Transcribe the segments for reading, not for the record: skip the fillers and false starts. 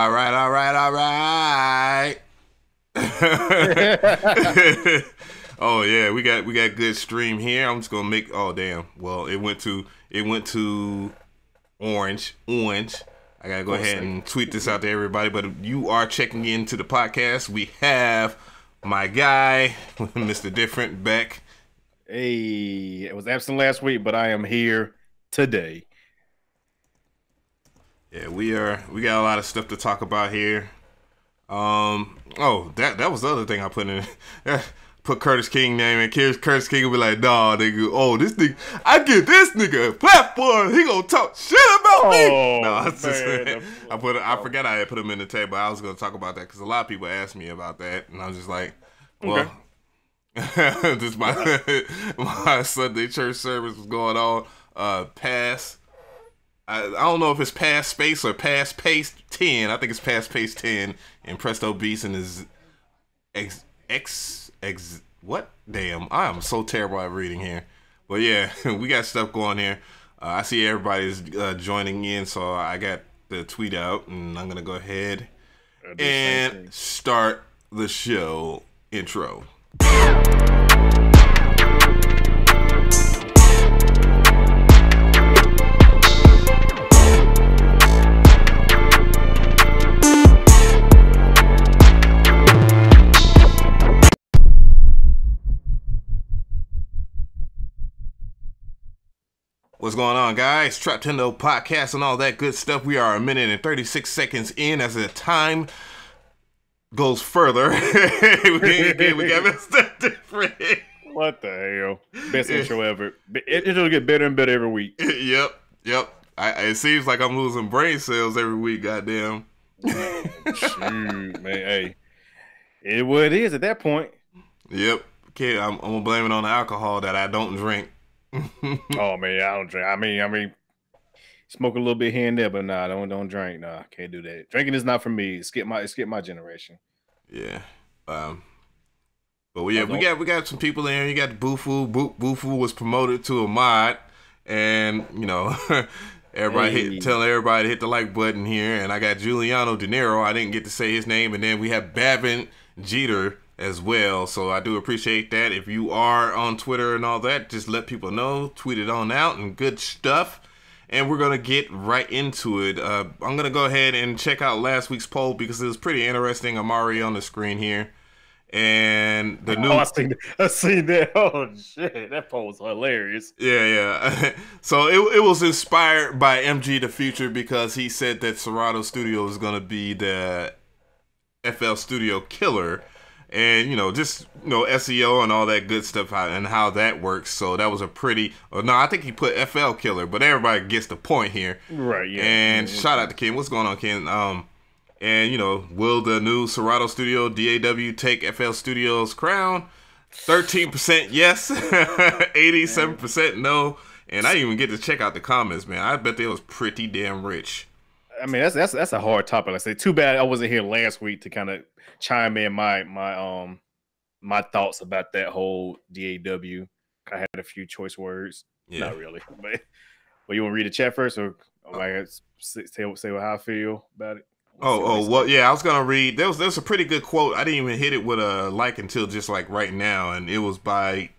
All right, all right, all right. Oh yeah, we got good stream here. I'm just gonna make. Oh damn. Well, it went to orange. I gotta go ahead and tweet this out to everybody. But you are checking into the podcast. We have my guy, Mr. Different, back. Hey, I was absent last week, but I am here today. Yeah, we got a lot of stuff to talk about here. That was the other thing I put in. Put Curtis King name in. Curtis King will be like, nah, nigga. Oh, this nigga, I give this nigga a platform. He gonna talk shit about me. No, I forgot I had put him in the table. I was gonna talk about that because a lot of people asked me about that, and I was just like, well, okay. This my Sunday church service was going on. I don't know if it's past space or past pace 10. I think it's past pace 10. And Presto Beeson is what? Damn, I am so terrible at reading here. But yeah, we got stuff going here. I see everybody's joining in, so I got the tweet out, and I'm gonna go ahead and start the show intro. What's going on, guys? Traptendo podcast and all that good stuff. We are 1 minute and 36 seconds in as the time goes further. we got Mr. Different. What the hell? Best intro ever. It'll get better and better every week. Yep. It seems like I'm losing brain cells every week, goddamn. Shoot, man. Hey, it's what it is at that point. Yep. Okay, I'm gonna blame it on the alcohol that I don't drink. Oh man, I don't drink. I mean, smoke a little bit here and there, but nah, don't drink. Nah, can't do that. Drinking is not for me. Skip my generation. Yeah. But we got some people in here. You got the Bufu. Bufu was promoted to a mod, and you know, telling everybody to hit the like button here. And I got Giuliano De Niro. I didn't get to say his name, and then we have Bavin Jeter as well, so I do appreciate that. If you are on Twitter and all that, just let people know, tweet it on out, and good stuff. And we're gonna get right into it. I'm gonna go ahead and check out last week's poll because it was pretty interesting. I'm already on the screen here, and the new. I seen that. Oh shit, that poll was hilarious. Yeah. So it was inspired by MG the Future because he said that Serato Studio is gonna be the FL Studio killer. And, just, SEO and all that good stuff and how that works. So that was a I think he put FL killer, but everybody gets the point here. Right, yeah. And shout out to Ken. What's going on, Ken? Will the new Serato Studio DAW take FL Studio's crown? 13% yes, 87% no. And I didn't even get to check out the comments, man. I bet they was pretty damn rich. I mean, that's a hard topic. Like I say, too bad I wasn't here last week to kind of chime in my thoughts about that whole DAW. I had a few choice words. Yeah. Not really, but you want to read the chat first, or I say how I feel about it? Well, yeah, I was gonna read. There was a pretty good quote. I didn't even hit it with a like until just like right now, and it was by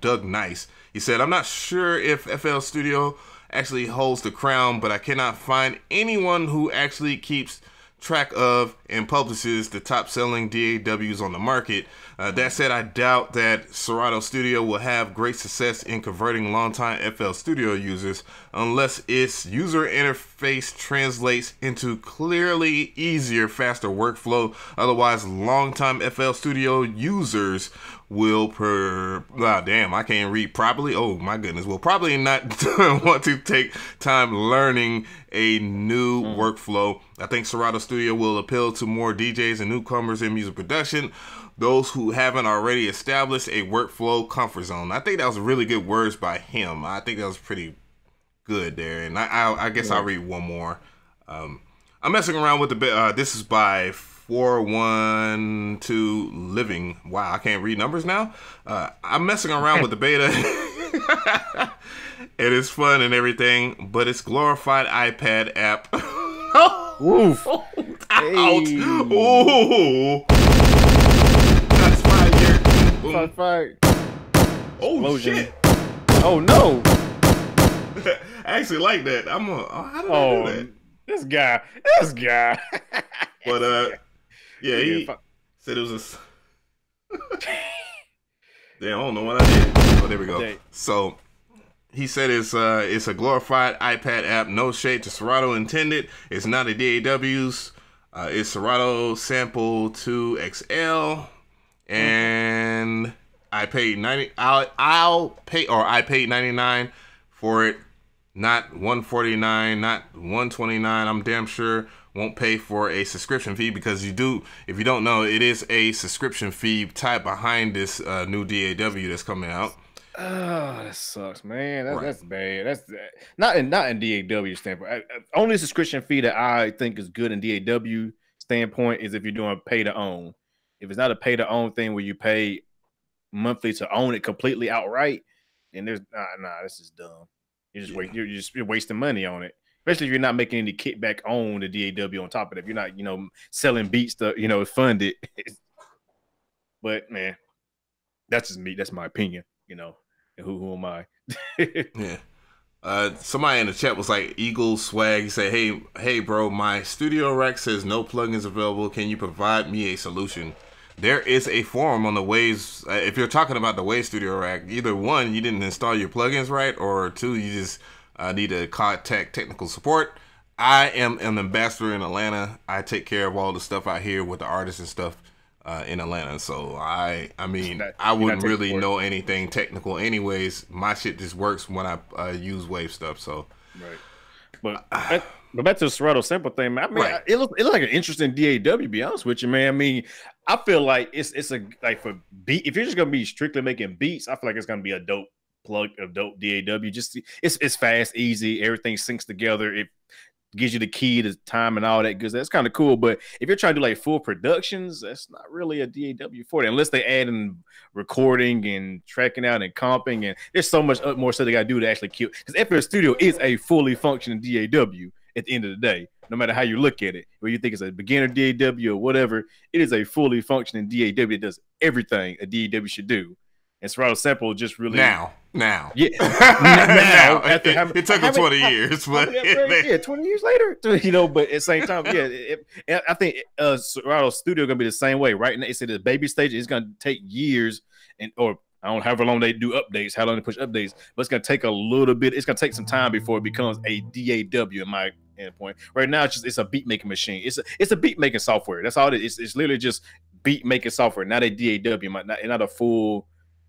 Doug Nice. He said, "I'm not sure if FL Studio actually holds the crown, but I cannot find anyone who actually keeps track of and publishes the top-selling DAWs on the market. That said, I doubt that Serato Studio will have great success in converting longtime FL Studio users unless its user interface translates into clearly easier, faster workflow. Otherwise, longtime FL Studio users will I can't read properly. Oh my goodness. Will probably not want to take time learning a new workflow. I think Serato Studio will appeal to more DJs and newcomers in music production, those who haven't already established a workflow comfort zone." I think that was really good words by him. I think that was pretty good there. And I guess I'll read one more. I'm messing around with this is by 412 Living. Wow, I can't read numbers now. I'm messing around with the beta. It is fun and everything, but it's glorified iPad app. Oof. Out. Hey. Ooh. That's fire. Fire. Oh, Explosion. shit. Oh, no. I actually like that. How did I do that? This guy. But, yeah, he fuck. said it was damn, I don't know what I did. Oh, there we go. So, he said it's a glorified iPad app. No shade to Serato intended. It's not a DAW's. It's Serato Sample 2 XL, and I paid I paid 99 for it, not 149, not 129. I'm damn sure won't pay for a subscription fee, because if you don't know, it is a subscription fee tied behind this new DAW that's coming out. Oh, that sucks, man. That's bad. That's not in DAW standpoint. Only subscription fee that I think is good in DAW standpoint is if you're doing pay to own. If it's not a pay to own thing where you pay monthly to own it completely outright, then there's this is dumb. You're wasting money on it. Especially if you're not making any kickback on the DAW on top of it. If you're not, selling beats to, fund it. But man, that's just me. That's my opinion. And who am I? Yeah. Somebody in the chat was like, Eagle Swag. He said, hey, bro, my studio rack says no plugins available. Can you provide me a solution? There is a forum on the Waves. If you're talking about the Waves Studio Rack, either one, you didn't install your plugins right, or two, you just need to contact technical support. I am an ambassador in Atlanta. I take care of all the stuff out here with the artists and stuff in Atlanta. So I wouldn't really know anything technical anyways. My shit just works when I use Wave stuff. So right. But back to the Serato Sample thing, man. I mean, it looks like an interesting DAW. To be honest with you, man. I mean, I feel like it's a for beat. If you're just gonna be strictly making beats, I feel like it's gonna be a dope plug, a dope DAW. Just it's fast, easy. Everything syncs together. It gives you the key to time and all that good. That's kind of cool. But if you're trying to do like full productions, that's not really a DAW for it, unless they add in recording and tracking out and comping. And there's so much more stuff they got to do to actually kill. Because FL Studio is a fully functioning DAW at the end of the day, no matter how you look at it. Whether you think it's a beginner DAW or whatever, it is a fully functioning DAW that does everything a DAW should do. And Serato Sample just really now. Yeah. Now. It took them 20 years, but 20 years later, but at the same time, I think Serato Studio gonna be the same way. Right now, it's at the baby stage. It's gonna take years, or I don't know however long they do updates, how long they push updates, but it's gonna take a little bit. It's gonna take some time before it becomes a DAW in my endpoint. Right now, it's a beat making machine. It's a beat making software. That's all it is. It's literally just beat making software, not a DAW, not a full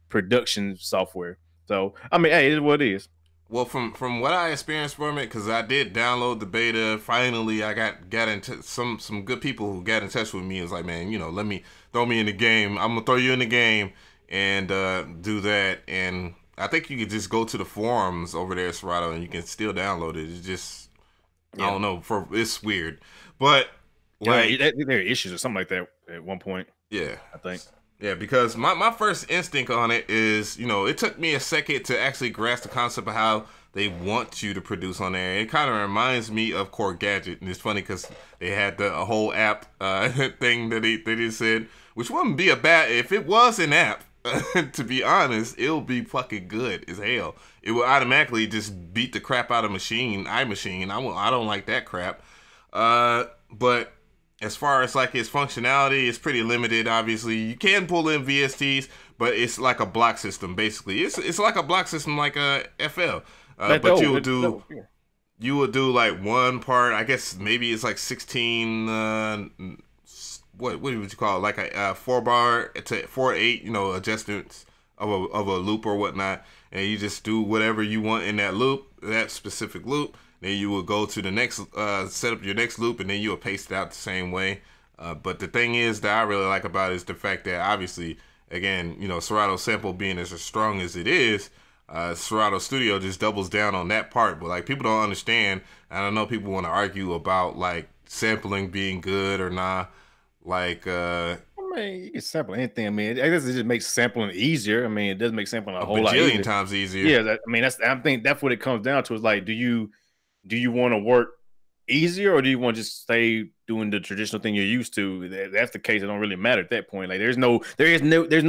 production software. So I mean, hey, it is what it is. Well, from what I experienced from it, because I did download the beta. Finally, I got into some good people who got in touch with me. It was like, man, let me throw me in the game. I'm gonna throw you in the game and do that. And I think you could just go to the forums over there, Serato, and you can still download it. It's just I don't know, it's weird, but like there are issues or something like that at one point. Yeah, I think. Yeah, because my first instinct on it is, it took me a second to actually grasp the concept of how they want you to produce on there. It kind of reminds me of Core Gadget, and it's funny because they had a whole app thing that they just said, which wouldn't be a bad, if it was an app, to be honest, it'll be fucking good as hell. It will automatically just beat the crap out of iMachine. I don't like that crap. But as far as like its functionality, it's pretty limited. Obviously, you can pull in VSTs, but it's like a block system. Basically, it's like a block system, like a FL. But you would do like one part. I guess maybe it's like 16. What would you call it? Like a 4-bar to 4/8. Adjustments of a loop or whatnot, and you just do whatever you want in that loop, that specific loop. Then you will go to the next, set up your next loop, and then you will paste it out the same way. But the thing is that I really like about it is the fact that obviously, again, Serato Sample being as strong as it is, Serato Studio just doubles down on that part. But like people don't understand, and I know people want to argue about like sampling being good or not. Like, I mean, you can sample anything. I mean, I guess it just makes sampling easier. I mean, it does make sampling a whole lot easier. Times easier. Yeah, I think that's what it comes down to. Is like, do you want to work easier, or do you want to just stay doing the traditional thing you're used to? That's the case. It don't really matter at that point. Like there's no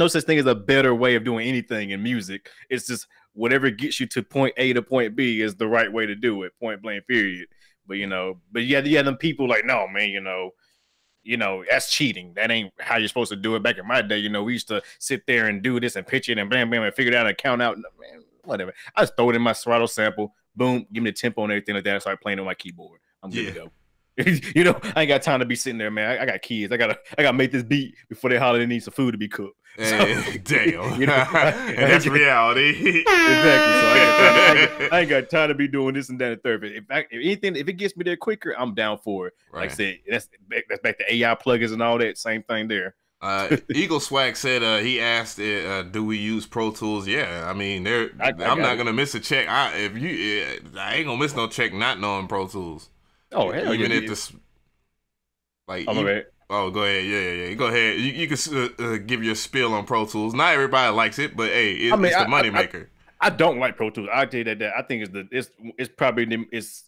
such thing as a better way of doing anything in music. It's just whatever gets you to point A to point B is the right way to do it. Point blank. Period. But you had them people like, no, man, that's cheating. That ain't how you're supposed to do it. Back in my day, we used to sit there and do this and pitch it and bam, bam, and figure it out and count out. Man, whatever. I just throw it in my Serato sample, boom, give me the tempo and everything like that. I start playing on my keyboard. I'm good to go. I ain't got time to be sitting there, man. I got kids. I gotta make this beat before they holler they need some food to be cooked. So, damn. And that's reality. Exactly. So I ain't got time to be doing this and that and third. If it gets me there quicker, I'm down for it. Right. Like I said, that's back to AI plugins and all that. Same thing there. Eagle Swag said he asked, "Do we use Pro Tools?" Yeah, I mean, I'm not gonna miss a check. I ain't gonna miss no check not knowing Pro Tools. Oh, hell even yeah. if this, like, go ahead. Oh, go ahead. Yeah. Go ahead. You can give your spiel on Pro Tools. Not everybody likes it, but hey, it's the money maker. I don't like Pro Tools. I tell you that I think it's probably it's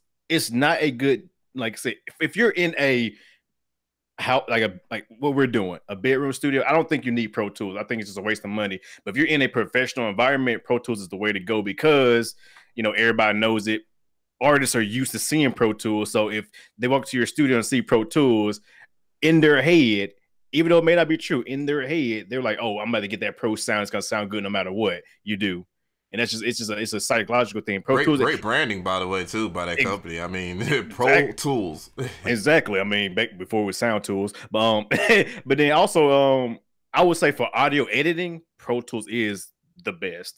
not a good, like I say, if you're in a how like what we're doing, a bedroom studio, I don't think you need Pro Tools. I think it's just a waste of money. But if you're in a professional environment, Pro Tools is the way to go because everybody knows it. Artists are used to seeing Pro Tools, so if they walk to your studio and see Pro Tools, in their head, even though it may not be true, in their head, they're like, "Oh, I'm about to get that pro sound. It's gonna sound good no matter what you do." And it's a psychological thing. Great branding, by the way, too, by that company. I mean, Pro Tools. Exactly. I mean, back before it was Sound Tools, but but then I would say for audio editing, Pro Tools is the best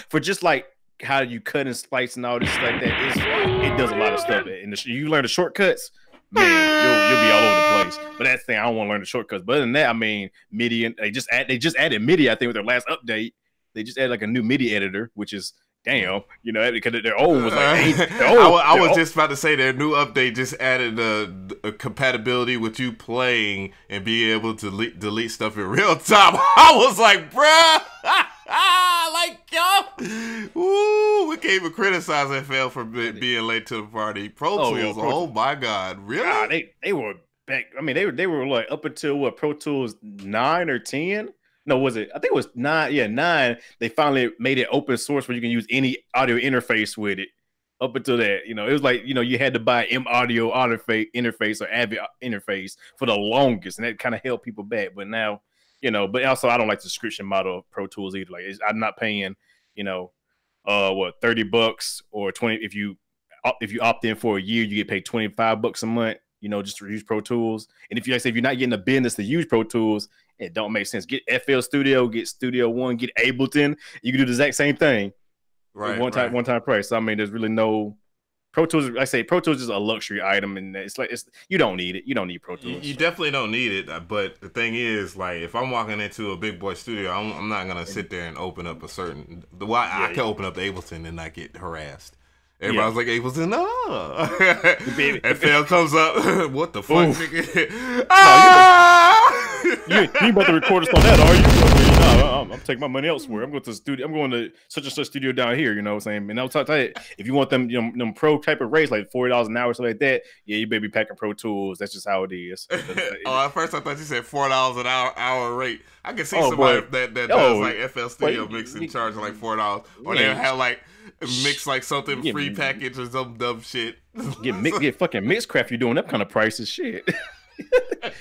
for just like how you cut and splice and all this like that. It does a lot of stuff, and you learn the shortcuts. Man, you'll be all over the place. But that's the thing, I don't want to learn the shortcuts. But other than that, I mean, MIDI, and they just added MIDI. I think with their last update, they just added like a new MIDI editor, which is damn, because their old was like I was just about to say their new update just added a compatibility with you playing and being able to delete stuff in real time. I was like, bruh. Like, yo, we can't even criticize FL for being late to the party. Pro Tools, oh my God, really? God, they were back. I mean, they were like up until what, Pro Tools 9 or 10? No, was it? I think it was 9. Yeah, 9. They finally made it open source where you can use any audio interface with it. Up until that, it was like you had to buy M Audio interface or Avid interface for the longest, and that kind of held people back. But now. But also I don't like the subscription model of Pro Tools either. Like I'm not paying, $30 or 20. If you opt in for a year, you get paid $25 a month, just to use Pro Tools. And if you're not getting a business to use Pro Tools, it don't make sense. Get FL Studio, get Studio One, get Ableton. You can do the exact same thing. Right. One time price. So, I mean, there's really no Pro Tools. Like I say, Pro Tools is a luxury item, and you don't need it. You don't need Pro Tools. You definitely don't need it. But the thing is, like, if I'm walking into a big boy studio, I'm not gonna sit there and open up I can open up the Ableton and not get harassed. Everybody's like, Ableton, no. FL comes up. What the fuck, nigga? You about to record us on that, are you? No, I'm taking my money elsewhere. I'm going to the studio. I'm going to such and such studio down here. You know what I'm saying? And I'll tell you, if you want them, them pro type of rates, like $40 an hour, something like that, yeah, you better be packing Pro Tools. That's just how it is. At first I thought you said $4 an hour rate. I can see somebody that does like FL Studio mix and charge like $4, or they'll have like mix like something free package or some dumb shit. Get fucking Mixcraft. You're doing that kind of prices, shit.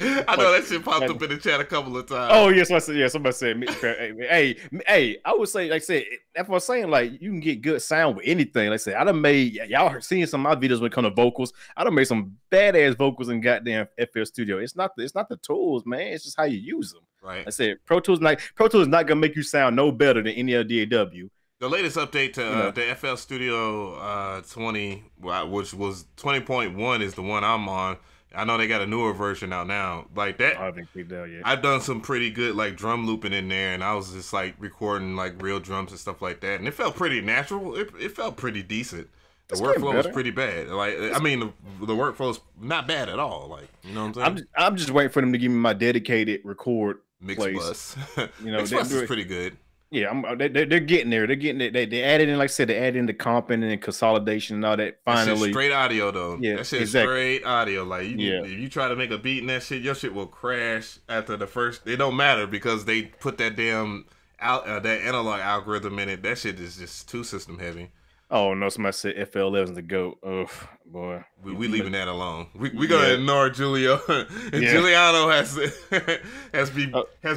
I know that shit popped up in the chat a couple of times. Oh yes, somebody said Mixcraft. Hey, I would say, like I said, that's what I'm saying. Like, you can get good sound with anything. Like I said, I done made, y'all seen some of my videos when it comes to vocals. I done made some badass vocals in goddamn FL Studio. It's not the tools, man. It's just how you use them. Right. I said Pro Tools is not gonna make you sound no better than any other DAW. The latest update to the FL Studio 20, which was 20.1, is the one I'm on. I know they got a newer version out now. Like that, I haven't picked out yet. I've done some pretty good like drum looping in there, and I was just like recording like real drums and stuff like that, and it felt pretty natural. It felt pretty decent. The workflow was pretty bad. Like, I mean, the workflow's not bad at all. Like, you know what I'm saying? I'm just waiting for them to give me my dedicated record mix place. bus. Mix bus is pretty good. Yeah, they're getting there. They're getting it. They added in, like I said, they added in the comping and consolidation and all that. That shit's Finally, straight audio though. yeah, That shit's exactly. straight audio. Like Yeah. if you try to make a beat in that shit, your shit will crash after the first. It don't matter because they put that damn that analog algorithm in it. That shit is just too system heavy. Oh no, somebody said FL11's the GOAT. Oh boy, We leaving that alone. We yeah, gonna ignore Julio. And yeah. Giuliano has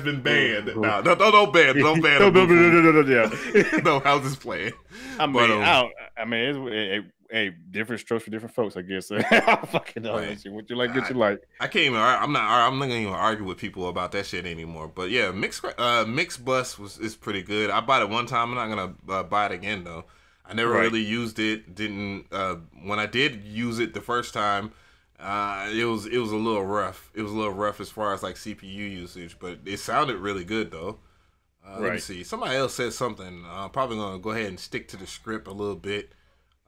been banned. No, don't ban him. No, yeah. No, how's this playing? I mean, But, I mean, it's different strokes for different folks, I guess. I fucking know that shit. What you like, get you like. I can't even. I'm not gonna even argue with people about that shit anymore. But yeah, mix bus is pretty good. I bought it one time. I'm not gonna buy it again though. I never really used it. Didn't when I did use it the first time, it was a little rough. It was a little rough as far as like CPU usage, but it sounded really good though. Let me see. Somebody else said something. I'm probably gonna go ahead and stick to the script a little bit.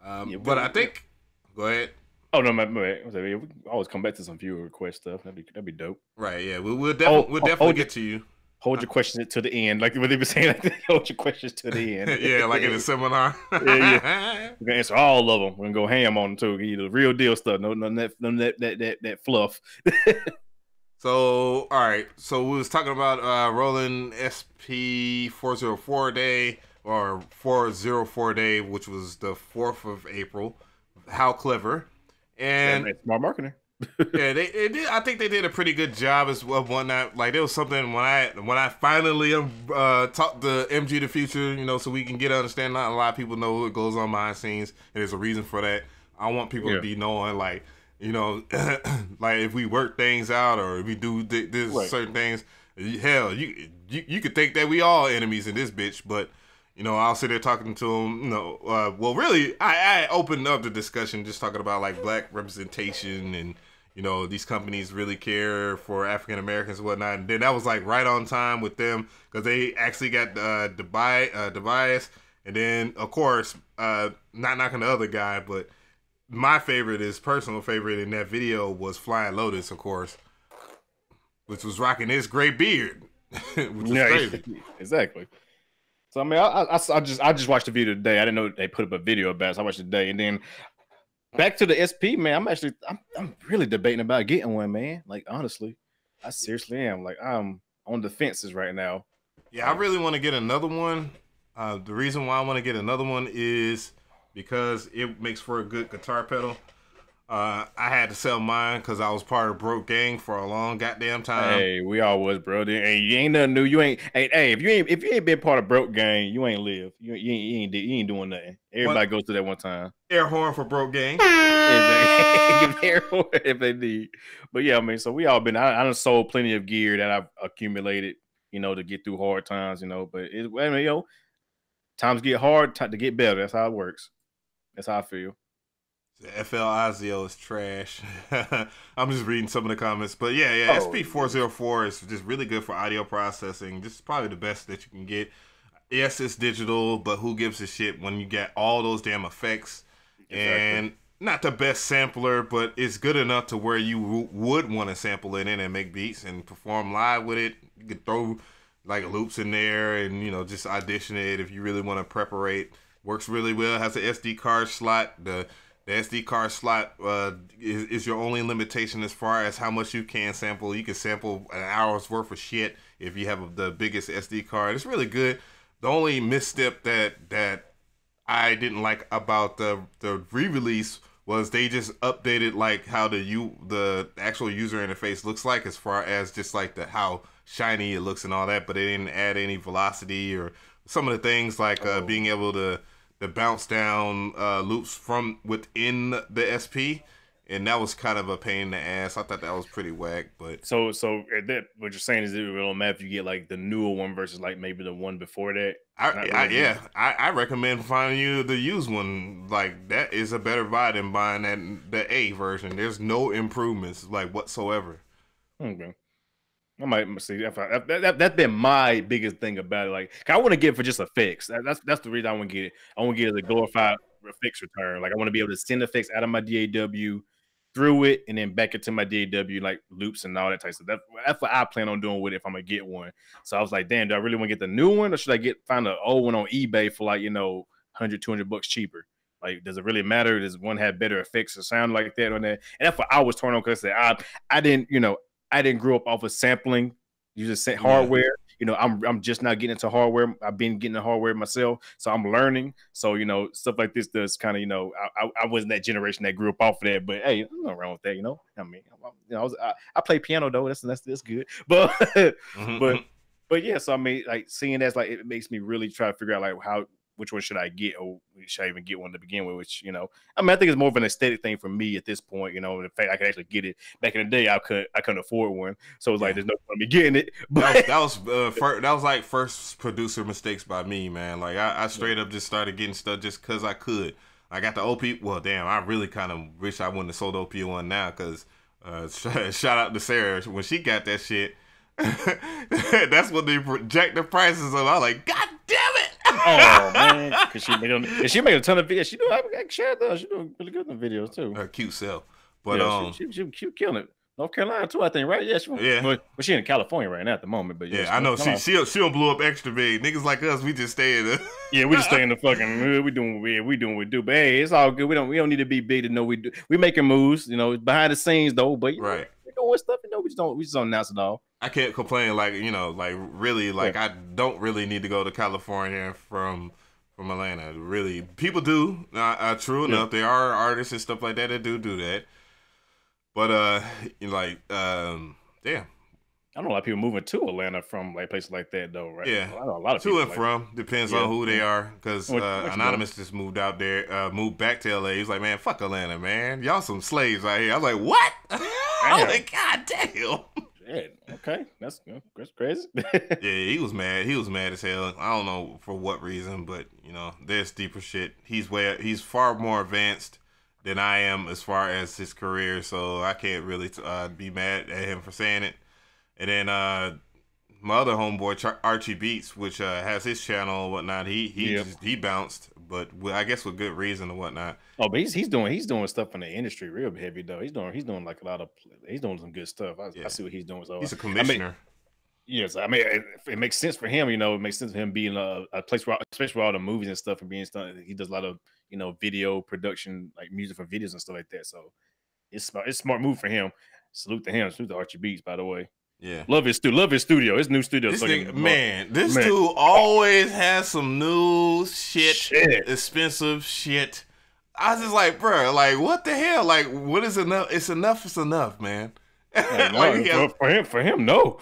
But I think, go ahead. Oh no, we can always come back to some viewer request stuff. That'd be dope. Right? Yeah, we'll definitely get to you. Hold your questions to the end, like what they were saying. Like, hold your questions to the end. Yeah, like in a seminar. Yeah. We're gonna answer all of them. We're gonna go ham on them too. Give you the real deal stuff. None of that fluff. So, all right. So we was talking about Roland SP 404 day or 404 day, which was the 4th of April. How clever! And smart marketing. Yeah, they did. I think they did a pretty good job as well. Whatnot, like there was something when I finally talked to MG the Future, you know, so we can get understand. Not a lot of people know what goes on behind the scenes, and there's a reason for that. I want people to be knowing, like, you know, like if we work things out or if we do this certain things, hell, you could think that we all enemies in this bitch, but. You know, I'll sit there talking to him, you know, well, really, I opened up the discussion just talking about, like, black representation and, you know, these companies really care for African Americans and whatnot. And then that was, like, right on time with them because they actually got the bias. And then, of course, not knocking the other guy, but my personal favorite in that video was Flying Lotus, of course, which was rocking his gray beard, which is crazy. Exactly. So I mean, I just watched the video today. I didn't know they put up a video about it. So I watched it today, and then back to the SP, man. I'm really debating about getting one, man. Like honestly, I seriously am. Like I'm on the fences right now. Yeah, I really want to get another one. The reason why I want to get another one is because it makes for a good guitar pedal. I had to sell mine because I was part of Broke Gang for a long goddamn time. Hey, we all was, bro. Hey, you ain't nothing new. You ain't. Hey, if you ain't been part of Broke Gang, you ain't live. You ain't doing nothing. Everybody goes through that one time. Air horn for Broke Gang. Air horn if they need. But yeah, I mean, so we all been. I done sold plenty of gear that I've accumulated, you know, to get through hard times, you know. But I mean, yo, times get hard to get better. That's how it works. That's how I feel. FL Ozio is trash. I'm just reading some of the comments. But yeah, SP404 is just really good for audio processing. This is probably the best that you can get. Yes, it's digital, but who gives a shit when you get all those damn effects? Exactly. And not the best sampler, but it's good enough to where you would want to sample it in and make beats and perform live with it. You could throw like loops in there and, you know, just audition it if you really want to preparate. Works really well. Has an SD card slot. The SD card slot is your only limitation as far as how much you can sample. You can sample an hour's worth of shit if you have the biggest SD card. It's really good. The only misstep that I didn't like about the re-release was they just updated like how the actual user interface looks like as far as just like how shiny it looks and all that, but they didn't add any velocity or some of the things like being able to bounce down loops from within the SP, and that was kind of a pain in the ass. I thought that was pretty whack. But so that what you're saying is it will matter if you get like the newer one versus like maybe the one before that. I recommend finding you the used one. Like that is a better buy than buying the A version. There's no improvements like whatsoever. Okay. I might see that's been my biggest thing about it. Like I want to get it for just effects. That's the reason I want to get it. I want to get it as a glorified effects return. Like I want to be able to send effects out of my DAW through it and then back into my DAW like loops and all that type of stuff. That's what I plan on doing with it if I'm gonna get one. So I was like, damn, do I really want to get the new one, or should I find an old one on eBay for like, you know, $100-200 cheaper? Like, does it really matter? Does one have better effects or sound like that on that? And that's what I was torn on, because I didn't, you know, I didn't grow up off of sampling, using hardware. You know, I'm just not getting into hardware. I've been getting the hardware myself, so I'm learning. So, you know, stuff like this does kind of, you know, I wasn't that generation that grew up off of that, but hey, there's nothing wrong with that, you know. I mean, you know, I play piano though. That's good, but but yeah. So I mean, like seeing that's like it makes me really try to figure out like which one should I get, or should I even get one to begin with? Which, you know, I mean, I think it's more of an aesthetic thing for me at this point. You know, the fact I could actually get it. Back in the day, I couldn't afford one, so it was like there's no point in me getting it. But that was like first producer mistakes by me, man. Like I straight up just started getting stuff just because I could. I got the OP. Well, damn, I really kind of wish I wouldn't have sold OP one now, because shout out to Sarah when she got that shit. That's when they project the prices of. I was like, God damn it! Oh man, because she made a ton of videos. She do. I shared those. She doing really good in videos too. Her cute self, but she killing it. North Carolina too, I think, right? Yeah, But she in California right now at the moment. But yeah, I know she don't blow up extra big. Niggas like us, we just stay in the. Yeah, we just stay in the fucking. We doing what we do. But hey, it's all good. We don't need to be big to know we do. We making moves, you know, behind the scenes though. But you know, we doing stuff, you know. We just don't announce it all. I can't complain, like, you know, like really, like I don't really need to go to California from Atlanta. Really, people do. True enough, there are artists and stuff like that do that. But like, yeah. I know a lot of people moving to Atlanta from like places like that though, right? Yeah, a lot of to people and from depends on who they are. Because Anonymous just moved out there, moved back to LA. He's like, man, fuck Atlanta, man. Y'all some slaves out here. I was like, what? I was like, God damn. Yeah, okay, that's crazy. Yeah, he was mad. He was mad as hell. I don't know for what reason, but you know, there's deeper shit. He's far more advanced than I am as far as his career, so I can't really be mad at him for saying it. And then my other homeboy Archie Beats, which has his channel and whatnot, he bounced, but I guess with good reason and whatnot. Oh, but he's doing stuff in the industry real heavy though. He's doing like he's doing some good stuff. I see what he's doing. So he's a commissioner. Yes, I mean it makes sense for him. You know, it makes sense for him being a place where, especially with all the movies and stuff and being stuff. He does a lot of, you know, video production, like music for videos and stuff like that. So it's smart. It's a smart move for him. Salute to him. Salute to Archie Beats, by the way. Yeah, love his studio. His new studio. This dude always has some new shit, expensive shit. I was just like, bro, like what the hell? Like, what is enough? It's enough. It's enough, man. For him, no.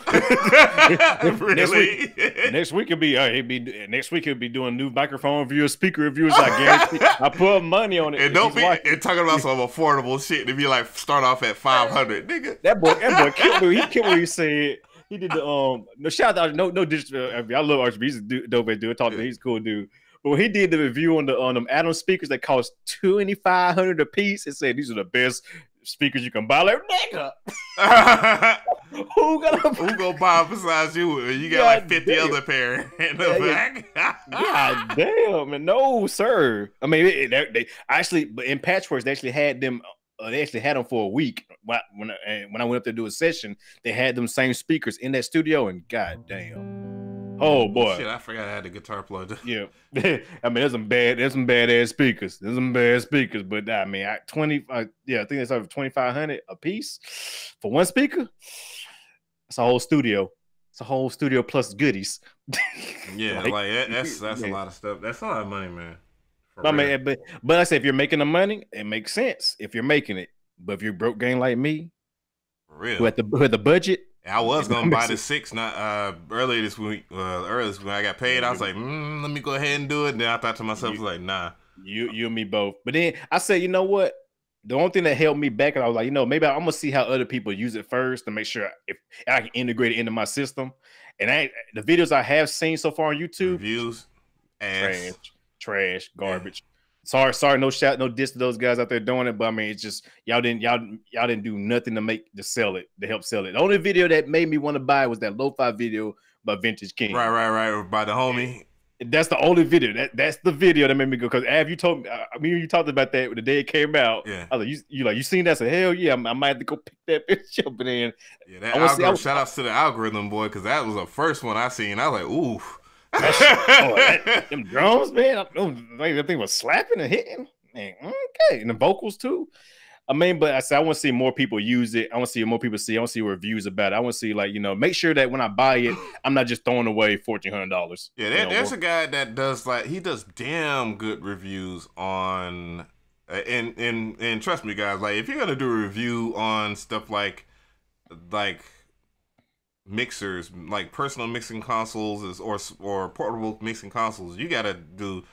Really? Next week he'll be doing new microphone reviews, speaker reviews. I guarantee. I put money on it. And don't be talking about some affordable shit. If you like start off at 500, nigga. That boy killed me. He killed me. He said he did the no shout out, no digital. I love Archie. He's a dope dude. Talk to him. He's a cool dude. But when he did the review on them Atom speakers that cost $2,500 a piece, it said these are the best speakers you can buy. Like, nigga, who gonna buy besides you? You got like 50 other pair in the back. God damn, man, no sir. I mean, they actually, but in Patchworks, they actually had them. They actually had them for a week. When I went up there to do a session, they had them same speakers in that studio, and god damn. Oh boy! Shit, I forgot I had the guitar plugged. Yeah, I mean, there's some badass speakers. There's some bad speakers, but I mean, I think it's over $2,500 a piece for one speaker. It's a whole studio. It's a whole studio plus goodies. Yeah, like that's a lot of stuff. That's a lot of money, man. I mean, but I say if you're making the money, it makes sense if you're making it. But if you're broke gang like me, for real, who had the budget. I was gonna buy the 6 earlier this week. Earlier when I got paid, I was like, let me go ahead and do it. And then I thought to myself, I was like, nah. You and me both. But then I said, you know what? The only thing that held me back, and I was like, you know, maybe I'm gonna see how other people use it first to make sure if I can integrate it into my system. And the videos I have seen so far on YouTube, reviews, trash, garbage. Yeah. Sorry, no diss to those guys out there doing it, but I mean, it's just y'all didn't do nothing to help sell it. The only video that made me want to buy was that lo-fi video by Vintage King. Right, by the homie. That's the only video. That's the video that made me go. Because Av, you told me, you talked about that the day it came out. Yeah. I was like, you seen that? I said, hell yeah, I might have to go pick that bitch up. But then, yeah, that algorithm. Shout outs to the algorithm, boy, because that was the first one I seen. I was like, ooh. Them drums, man. That thing was slapping and hitting. Man, okay, and the vocals too. I mean, but I said I want to see more people use it. I want to see more people see. I want to see reviews about it. I want to see, like, make sure that when I buy it, I'm not just throwing away $1,400. Yeah, there's a guy that does he does damn good reviews on, and trust me, guys, like if you're gonna do a review on stuff like mixers, like personal mixing consoles or portable mixing consoles, you gotta do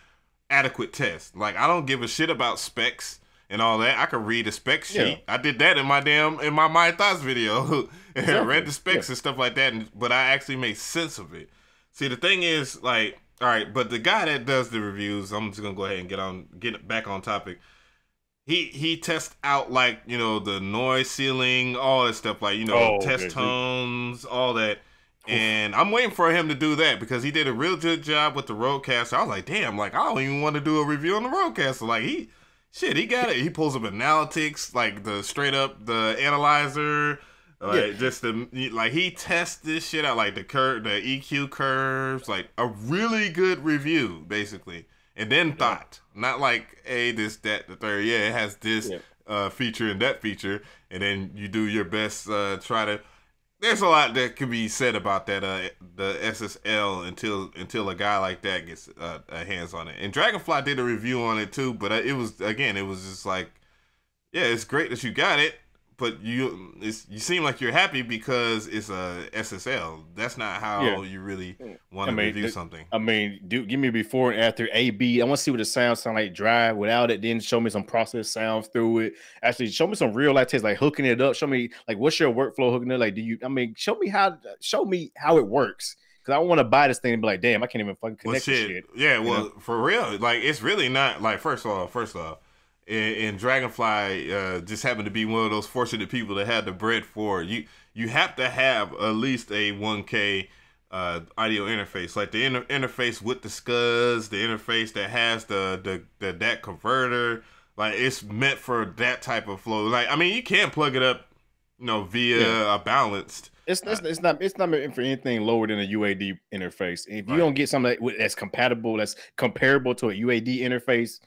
adequate tests. Like I don't give a shit about specs and all that. I could read a spec sheet. Yeah. I did that in my My Thoughts video. Exactly. Read the specs and stuff like that, but I actually made sense of it. See, the thing is, like, all right, but the guy that does the reviews, I'm just gonna go ahead and get back on topic. He tests out, like, the noise ceiling, all that stuff, like, test tones, all that. And I'm waiting for him to do that because he did a real good job with the Rodecaster. I was like, damn, like I don't even want to do a review on the Rodecaster. Like he got it. He pulls up analytics, like the analyzer, like he tests this shit out, like the EQ curves, like a really good review, basically. And then thought, not like, hey, this, that, the third. Yeah, it has this feature and that feature, and then you do your best. Try to. There's a lot that can be said about that the SSL until a guy like that gets a hands on it. And Dragonfly did a review on it too, but it was just like, yeah, it's great that you got it, but you seem like you're happy because it's a SSL. That's not how you really want to review something. I mean, dude, give me before and after A/B. I want to see what the sound sound like dry without it. Then show me some process sounds through it. Actually, show me some real life tests, like hooking it up. Show me like what's your workflow hooking it. Like, show me how it works. Because I want to buy this thing and be like, damn, I can't even fucking connect this shit. Yeah, well, for real, like it's really not like first off. And Dragonfly just happened to be one of those fortunate people that had the bread for it. You have to have at least a 1K audio interface, like the interface with the SCSI, the interface that has the DAC converter. Like it's meant for that type of flow. Like I mean, you can plug it up, via a balanced. It's not meant for anything lower than a UAD interface. If you don't get something that's compatible, that's comparable to a UAD interface,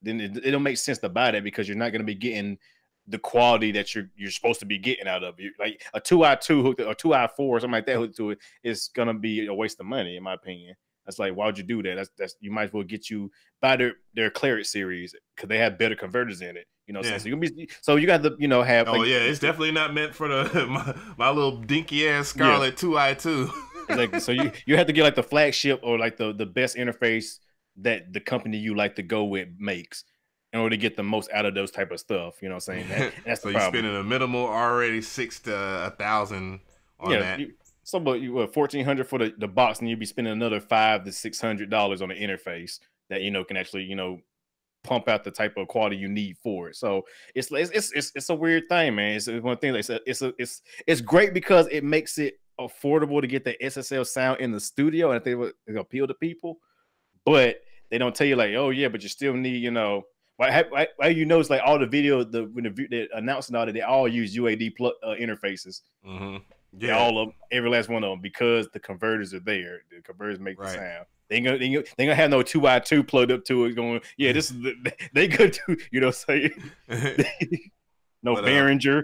then it don't make sense to buy that because you're not going to be getting the quality that you're supposed to be getting out of it. Like a 2i2 hooked or 2i4 or something like that hooked to it is going to be a waste of money, in my opinion. That's like, why would you do that? That's you might as well buy their Claret series because they have better converters in it. You know what I'm saying? So you got to have. Oh yeah, it's definitely not meant for my little dinky ass Scarlett 2i2. Exactly. So you have to get like the flagship or like the best interface that the company you like to go with makes in order to get the most out of those type of stuff. You know what I'm saying? That's so the problem. You're spending a minimal already $600 to $1,000 on that. But you $1,400 for the box, and you'd be spending another $500 to $600 on the interface that can actually pump out the type of quality you need for it. So it's a weird thing, man. It's one thing. It's great because it makes it affordable to get the SSL sound in the studio, and I think it'll appeal to people. But they don't tell you like, oh yeah, but you still need, why it's like all the video, when they're announcing all that, they all use UAD interfaces. Mm-hmm. Yeah, all of them, every last one of them, because the converters are there. The converters make the sound. They ain't gonna have no 2i2 plugged up to it going, yeah, this is they good too, saying? No Behringer.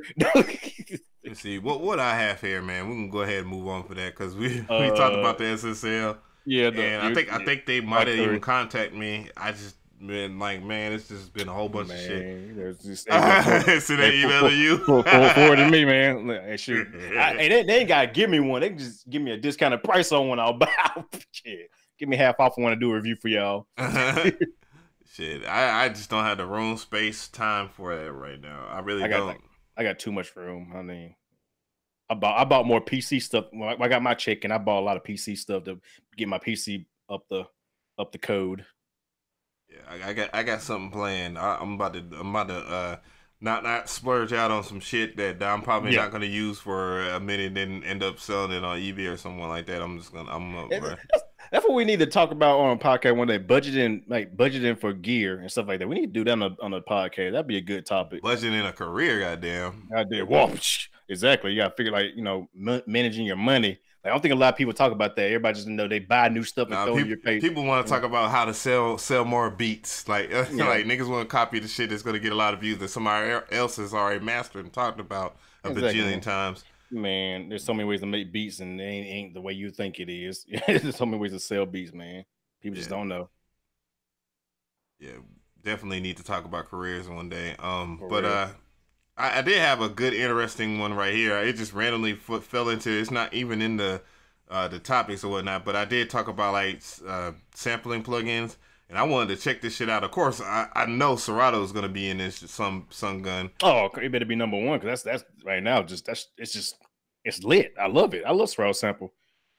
Let's see what I have here, man. We can go ahead and move on for that because we talked about the SSL. Yeah, and I think they might have even contacted me. I just been like, man, it's just been a whole bunch of shit. There's just send that email to you. Forward to me, man. Hey, shoot. They ain't gotta give me one. They can just give me a discounted price on one. I'll buy. Shit. Give me half off. I want to do a review for y'all. Shit, I just don't have the room, space, time for that right now. I really don't. I got too much room. I mean, I bought more PC stuff. I got my check, and I bought a lot of PC stuff to get my PC up the code. Yeah, I got something planned. I'm about to not splurge out on some shit that I'm probably not gonna use for a minute, then end up selling it on eBay or someone like that. That's what we need to talk about on a podcast one day. Budgeting for gear and stuff like that. We need to do that on a podcast. That'd be a good topic. Budgeting a career, goddamn. I did. Whoa, exactly. You got to figure managing your money. Like, I don't think a lot of people talk about that. Everybody just know they buy new stuff and throw it in your face. People want to talk about how to sell more beats. Like like niggas want to copy the shit that's going to get a lot of views that somebody else has already mastered and talked about a bajillion times. Man, there's so many ways to make beats, and it ain't the way you think it is. There's so many ways to sell beats, man. People just don't know. Yeah, definitely need to talk about careers one day. I did have a good, interesting one right here. It just randomly fell into. It's not even in the topics or whatnot, but I did talk about like sampling plugins, and I wanted to check this shit out. Of course, I know Serato is gonna be in this some gun. Oh, it better be number one because that's right now. It's lit. I love it. I love Serato sample.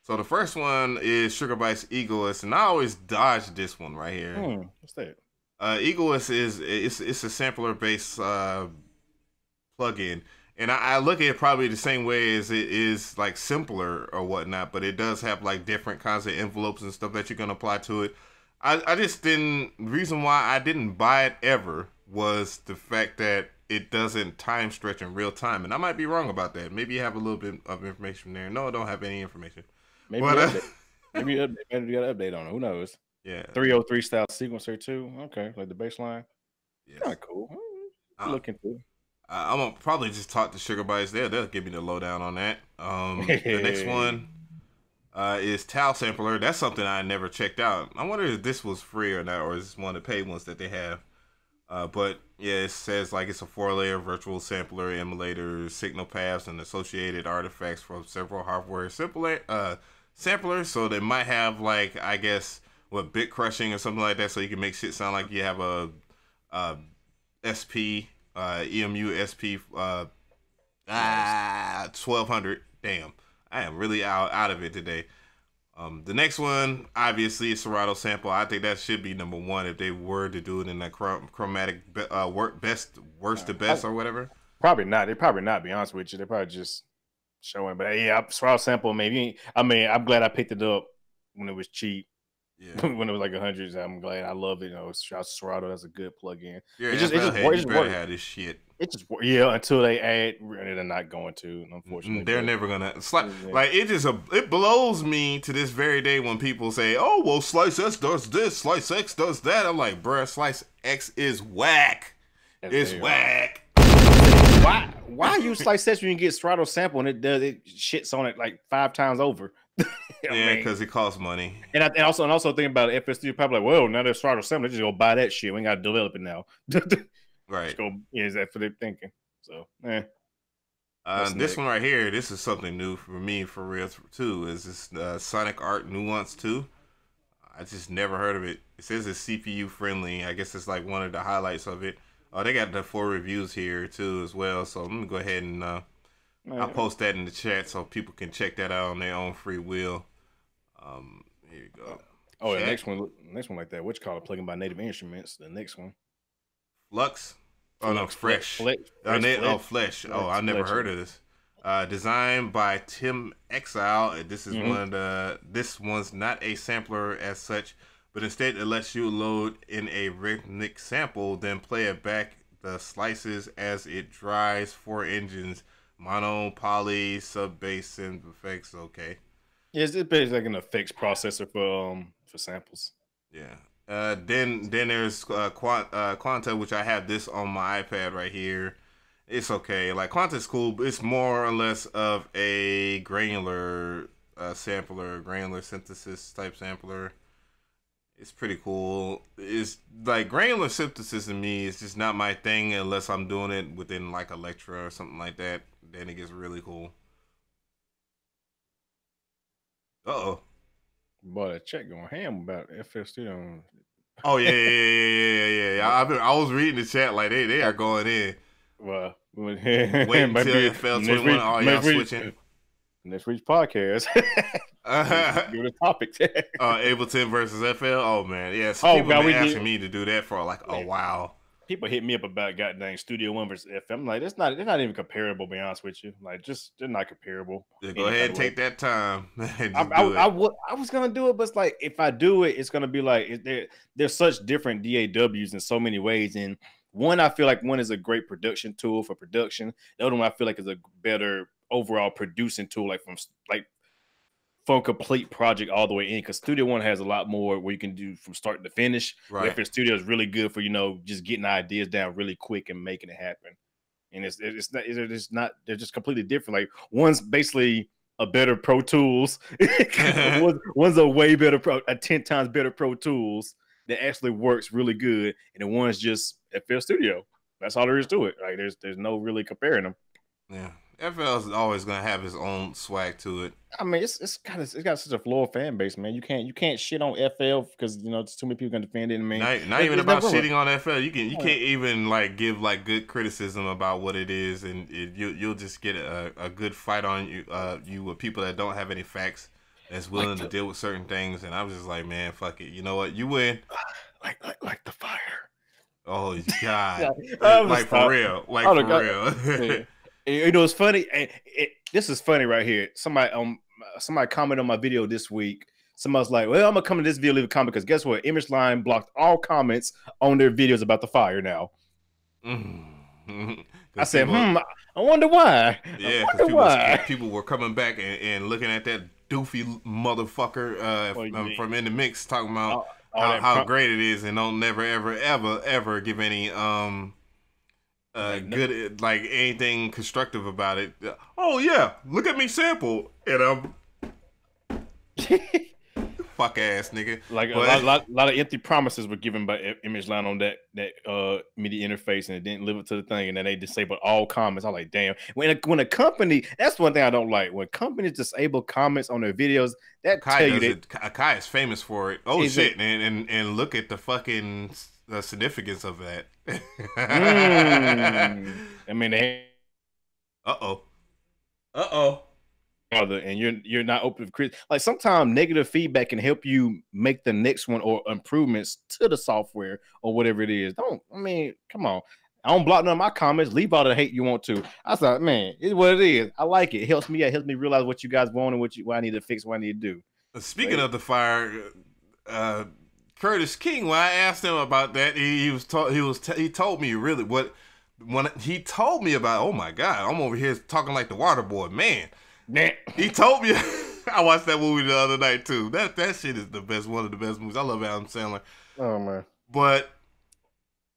So the first one is Sugar Bites Egoist, and I always dodge this one right here. What's that? Egoist it's a sampler based plugin, and I look at it probably the same way as it is like simpler or whatnot, but it does have like different kinds of envelopes and stuff that you can apply to it. I just didn't. Reason why I didn't buy it ever was the fact that it doesn't time stretch in real time, and I might be wrong about that. Maybe you have a little bit of information there. No, I don't have any information. Maybe you got an update on it. Who knows? Yeah, 303 style sequencer too. Okay, like the bass line. Yeah, kind of cool. Looking through. I'm gonna probably just talk to Sugar Bites there. They'll give me the lowdown on that. The next one is Tau Sampler. That's something I never checked out. I wonder if this was free or not, or is this one of the paid ones that they have. But yeah, it says like it's a 4-layer virtual sampler, emulator, signal paths, and associated artifacts from several hardware samplers. So they might have like, I guess, bit crushing or something like that, so you can make shit sound like you have a SP. EMU SP 1200. Damn, I am really out of it today. The next one, obviously, is Serato sample. I think that should be number one if they were to do it in that chromatic worst to best or whatever. Probably not. They probably not. Be honest with you, they probably just showing. But yeah, Serato sample maybe. I mean, I'm glad I picked it up when it was cheap. Yeah. When it was like 100, I'm glad. I love it. You know, Serato, that's a good plug-in. Yeah, it just have this shit. It just until they add, they're not going to. Unfortunately, they're never gonna. Like it blows me to this very day when people say, "Oh, well, Slice X does this, Slice X does that." I'm like, bruh, Slice X is whack. It's whack. Why use Slice X when you get Serato sample and it shits on it like 5 times over? Yeah, because it costs money. And also think about it. FS Studio probably like, well, now they're Serato sample. They just go buy that shit. We ain't got to develop it now. Right. Is that for their thinking? So, this one right here, this is something new for me, for real, too. Is this Sonic Art Nuance 2? I just never heard of it. It says it's CPU friendly. I guess it's like one of the highlights of it. Oh, they got the 4 reviews here, too, as well. So I'm going to go ahead and I'll post that in the chat so people can check that out on their own free will. Here you go. Oh, the next one like that. What you call it? Plugin by Native Instruments. The next one. Flux? Oh, no, Fresh. Flesh. Oh, I never heard of this. Designed by Tim Exile. This is this one's not a sampler as such, but instead it lets you load in a rhythmic sample, then play it back the slices as it dries. 4 engines, mono, poly, sub bass, and effects. Okay. Yeah, it's basically like an effects processor for samples. Yeah. Then there's Quanta, which I have this on my iPad right here. It's okay. Like, Quanta's cool, but it's more or less of a granular sampler, granular synthesis type sampler. It's pretty cool. It's like granular synthesis to me is just not my thing unless I'm doing it within like Electra or something like that. Then it gets really cool. Uh-oh. But a check going ham about FS Studio. Oh yeah. I was reading the chat like they are going in. Well, wait until FL 21. All y'all switching. Next week's podcast. Give it a topic. Ableton versus FL. Oh man, yeah. So people have been asking me to do that for like a while. People hit me up about goddamn Studio One versus FM. Like, they're not even comparable. To be honest with you, like, they're not comparable. Yeah, go Any ahead kind and of way. take that time and I, just do it. I was gonna do it, but it's like if I do it, it's gonna be like there's such different DAWs in so many ways. And one, I feel like one is a great production tool for production. The other one I feel like is a better overall producing tool, like from complete project all the way in. Because Studio One has a lot more where you can do from start to finish. Right. FL Studio is really good for just getting ideas down really quick and making it happen. And they're just completely different. Like one's basically a better Pro Tools. one's a way better a 10 times better Pro Tools that actually works really good, and the one's just FL Studio. That's all there is to it. Like there's no really comparing them. Yeah, FL is always gonna have his own swag to it. I mean, it's got such a loyal fan base, man. You can't shit on FL because there's too many people gonna defend it. I mean, not even about shitting on FL. You can't even like give like good criticism about what it is, and you'll just get a good fight on you with people that don't have any facts, that's willing to deal with certain things. And I was just like, man, fuck it. You know what? You win. Like the fire. Oh God! Like for real. Like for real. You know, it's funny. This is funny right here. Somebody commented on my video this week. Somebody's like, "Well, I'm gonna come to this video, leave a comment because guess what? Image Line blocked all comments on their videos about the fire now." I said, I wonder why. Yeah, because people were coming back and looking at that doofy motherfucker from In the Mix talking about how great it is, and don't never ever give any good like anything constructive about it. Oh yeah, look at me sample, and fuck ass nigga. Like a lot of empty promises were given by Image Line on that media interface, and it didn't live up to the thing, and then they disabled all comments. I'm like, damn. When a company, that's one thing I don't like. When companies disable comments on their videos, that tell you that Kai is famous for it. Oh shit, and look at the fucking significance of that. I mean, and you're not open to criticism. Like sometimes negative feedback can help you make the next one or improvements to the software or whatever it is. Come on. I don't block none of my comments. Leave all the hate you want to. I thought, man, it's what it is. I like it. It helps me. It helps me realize what you guys want and what I need to fix, what I need to do. Speaking of the fire, Curtis King, when I asked him about that, he told me really when he told me about. Oh my God, I'm over here talking like the water boy, man. He told me. I watched that movie the other night too. That shit is one of the best movies. I love Adam Sandler. Oh man. But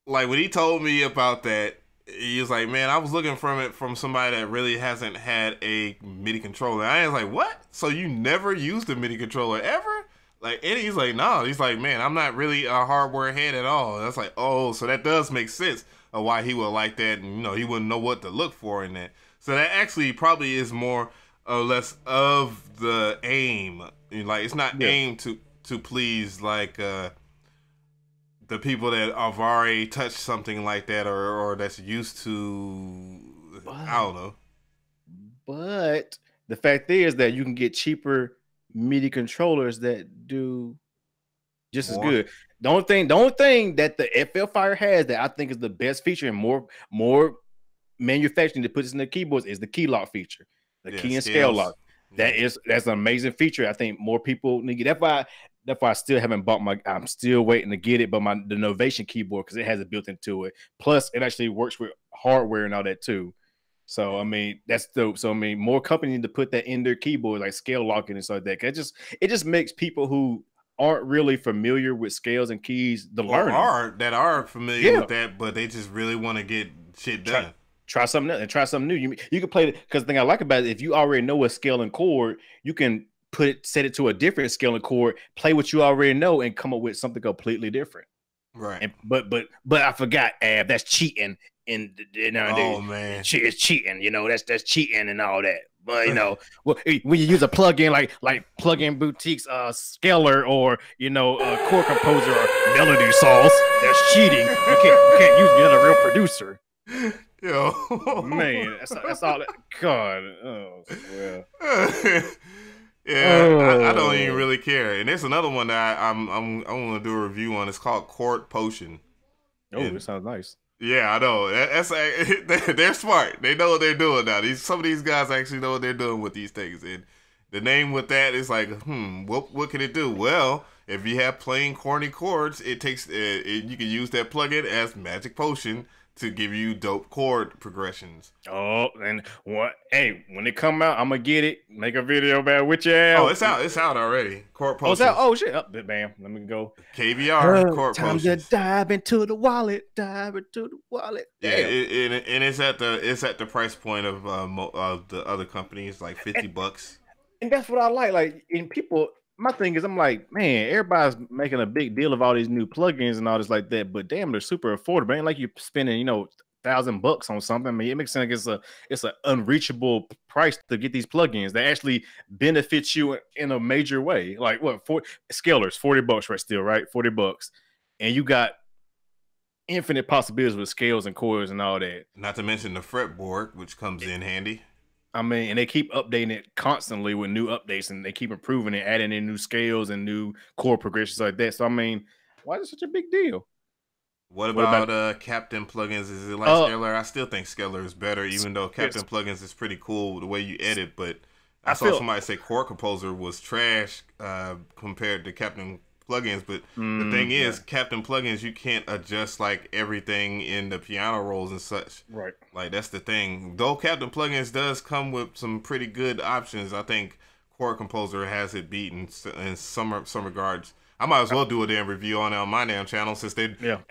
like when he told me about that, he was like, man, I was looking from somebody that really hasn't had a MIDI controller. I was like, what? So you never used a MIDI controller ever? Like, and he's like, no. He's like, man, I'm not really a hardware head at all. And that's like, oh, so that does make sense of why he would like that, and he wouldn't know what to look for in that. So that actually probably is more or less of the aim. Like, it's not aimed to please like the people that have already touched something like that or that's used to. I don't know. But the fact is that you can get cheaper MIDI controllers that do just as good. The only thing that the FL Fire has that I think is the best feature and more manufacturing to put this in the keyboards is the key lock feature, the key and scale lock. That's an amazing feature. I think more people need it. That's why I still haven't bought I'm still waiting to get it, but the Novation keyboard, because it has it built into it. Plus, it actually works with hardware and all that too. So I mean, that's dope. So I mean, more companies need to put that in their keyboard, like scale locking and stuff like that. It just makes people who aren't really familiar with scales and keys learn. That are familiar with that, but they just really want to get shit done. Try something else and try something new. You can play it, because the thing I like about it, if you already know a scale and chord, you can set it to a different scale and chord, play what you already know, and come up with something completely different. Right. And, but I forgot, that's cheating. Man, it's cheating. That's cheating and all that. But when you use a plugin like Plugin Boutique's Scalar or Chord Composer or Melody Sauce, that's cheating. You can't use me as a real producer. Yo, man, that's all. God, oh, well. I don't even really care. And there's another one that I want to do a review on. It's called Chord Potion. Oh, it sounds nice. Yeah, I know. They're smart. They know what they're doing now. Some of these guys actually know what they're doing with these things. And the name with that is like, what can it do? Well, if you have plain corny chords, it takes you can use that plugin as Magic Potion to give you dope chord progressions. Oh, and what? Hey, when it come out, I'm gonna get it. Make a video about which you Oh, have. it's out. It's out already. Chord Oh, is that? potions. Oh shit! Up, bam. Let me go. KVR chord Time potions. to dive into the wallet. Dive into the wallet. Yeah, Damn. and it's at the price point of the other companies, like $50. And that's what I like. Like, and people, my thing is, I'm like, man, everybody's making a big deal of all these new plugins and all this like that, but damn, they're super affordable. Ain't like you're spending, $1,000 on something. I mean, it makes sense like it's an unreachable price to get these plugins that actually benefits you in a major way. Like what? Scalers, $40 right still, right? $40, and you got infinite possibilities with scales and chords and all that. Not to mention the fretboard, which comes in handy. I mean, and they keep updating it constantly with new updates, and they keep improving it, adding in new scales and new chord progressions like that. So, I mean, why is it such a big deal? What about Captain plugins? Is it like Scalar? I still think Scalar is better, even though Captain plugins is pretty cool the way you edit. But I saw somebody say Chord Composer was trash compared to Captain plugins. But the thing is, Captain plugins, you can't adjust like everything in the piano rolls and such. Right. Like that's the thing. Though Captain plugins does come with some pretty good options, I think Chord Composer has it beat in some regards. I might as well do a damn review on my damn channel since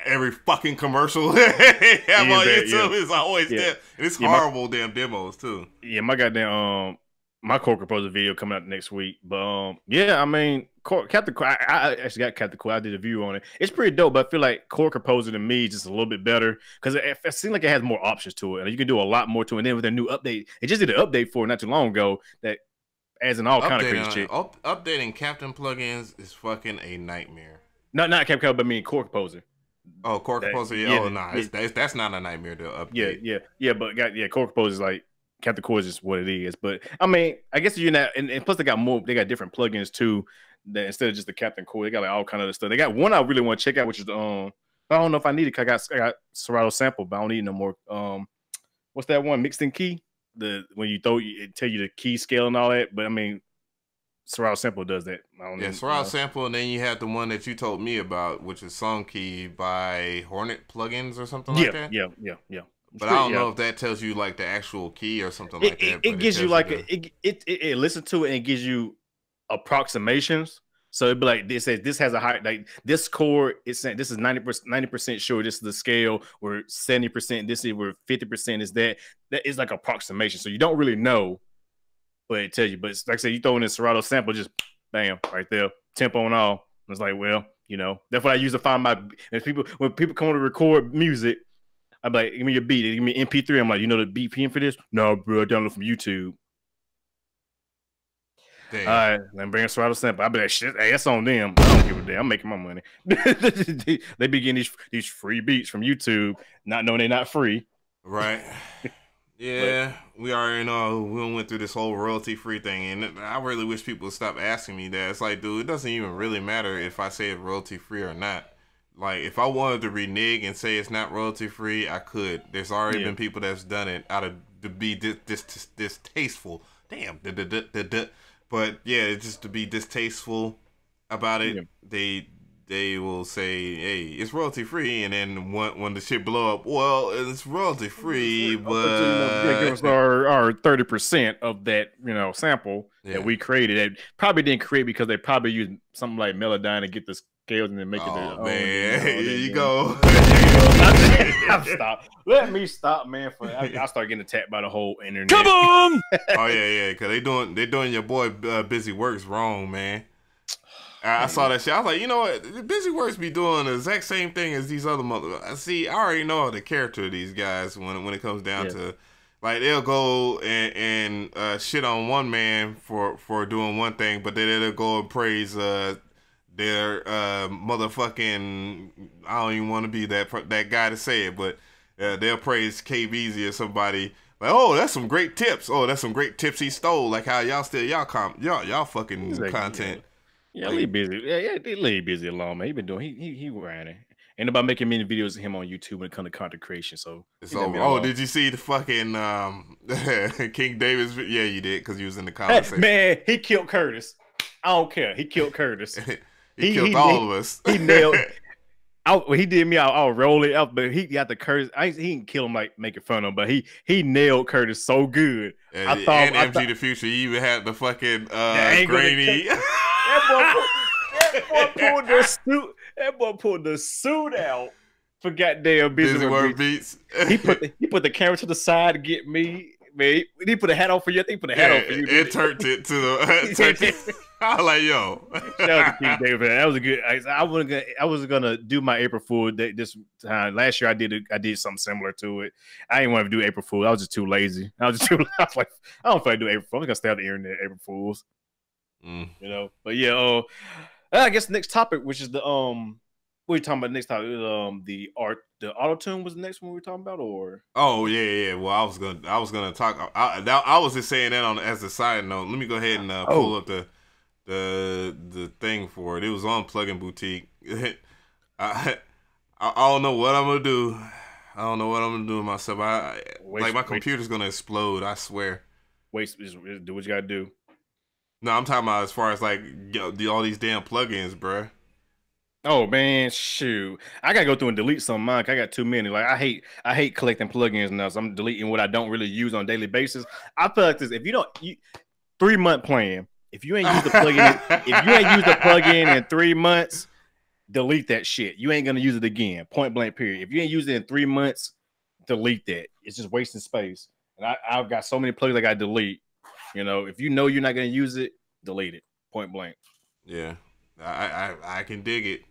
every fucking commercial they have on YouTube is always there. And it's horrible damn demos too. Yeah, my goddamn my Chord Composer video coming out next week. But yeah, I mean Captain I actually got Captain Core. I did a review on it. It's pretty dope, but I feel like Chord Composer to me is just a little bit better because it seems like it has more options to it. And you can do a lot more to it. And then with a new update, it just did an update for it not too long ago that as in all kind of crazy shit. Updating Captain plugins is fucking a nightmare. Not Captain, but I mean Chord Composer. Oh, Chord Composer. That's not a nightmare to update. Yeah. But Chord Composer is like Captain Chord is just what it is. But I mean, I guess you're not, and plus they got different plugins too. That instead of just the Captain Chord, they got like all kind of other stuff. They got one I really want to check out, which is I don't know if I need it. Cause I got Serato sample, but I don't need no more. What's that one? Mixed in key. When you throw it tell you the key scale and all that, but I mean Serato sample does that. Serato sample, and then you have the one that you told me about, which is Song Key by Hornet Plugins or something like that. Yeah. But I don't know if that tells you like the actual key or something like that. It gives you like it listen to it and it gives you approximations. So it'd be like this says this has a high like this chord. It's saying this is 90% sure this is the scale, or 70% this is where 50% is that. That is like approximation. So you don't really know, but it tells you. But it's, like I said, you throw in a Serato sample, just bam, right there, tempo and all. It's like, well, that's what I use to find my. And when people come to record music, I'm like, give me your beat, give me MP3. I'm like, the BPM for this? No, bro, I download from YouTube. Damn. All right, then bring a Serato sample. I be like, shit, hey, that's on them. I don't give a damn. I'm making my money. They be getting these free beats from YouTube, not knowing they're not free. Right. Yeah, we already know we went through this whole royalty-free thing, and I really wish people would stop asking me that. It's like, dude, it doesn't even really matter if I say it's royalty-free or not. Like, if I wanted to renege and say it's not royalty-free, I could. There's already been people that's done it to be distasteful. Damn. But yeah, just to be distasteful about it, they will say, "Hey, it's royalty free," and then when the shit blow up, well, it's royalty free, but give us our 30% of that sample that we created. That probably didn't create because they probably used something like Melodyne to get the scales and then make it. Oh man, here you go. Stop. Let me stop, man. I start getting attacked by the whole internet. Come on! Oh yeah, because they doing your boy Busy Works wrong, man. I saw that shit. I was like, you know what? Busy Works be doing the exact same thing as these other See, I already know the character of these guys when it comes down to, like, they'll go and shit on one man for doing one thing, but then they'll go and praise their motherfucking. I don't even want to be that guy to say it, but they'll praise KBZ or somebody. Like, oh, that's some great tips. Oh, that's some great tips he stole. Like how y'all steal y'all fucking content. Yeah, leave Busy. Yeah, leave Busy alone, man. He been doing he grinding. Ain't nobody making many videos of him on YouTube when it comes to content creation. So it's over. Oh, did you see the fucking King Davis? Yeah, you did because he was in the comment section. Man, he killed Curtis. I don't care. He killed Curtis. he killed all of us. He nailed. When he did me, I'll roll it out, but he got the Curtis. He didn't kill him like making fun of him, but he nailed Curtis so good. And MG the Future, he even had the fucking grainy. That boy pulled the suit. That boy pulled the suit out for goddamn Busy Word Beats. He put the camera to the side to get me. Man, he put a hat on for you. I think he put a hat on for you. It turned it to the. I was like, yo. Shout out to King David. That was a good. I was gonna do my April Fool this time. Last year I did something similar to it. I didn't want to do April Fool. I was just too lazy. I was like, I don't feel like do April Fool. I'm just gonna stay on the internet April Fools. You know. But yeah. I guess the next topic, which is the what are you talking about next topic? The auto-tune was the next one we were talking about, or? Oh yeah. Well, I was gonna talk. I was just saying that as a side note. Let me go ahead and pull up the thing for it. It was on Plugin Boutique. I don't know what I'm gonna do. I don't know what I'm gonna do with myself. My computer's gonna explode. I swear. Wait, do what you gotta do. No, I'm talking about as far as like all these damn plugins, bruh. Oh man, shoot! I gotta go through and delete some of mine. I got too many. Like I hate collecting plugins now, so I'm deleting what I don't really use on a daily basis. I feel like this: if you don't, 3-month plan. If you ain't use the plugin, in 3 months, delete that shit. You ain't gonna use it again. Point blank. Period. If you ain't used it in 3 months, delete that. It's just wasting space. And I've got so many plugins I gotta delete. You know, if you know you're not gonna use it, delete it. Point blank. Yeah, I can dig it.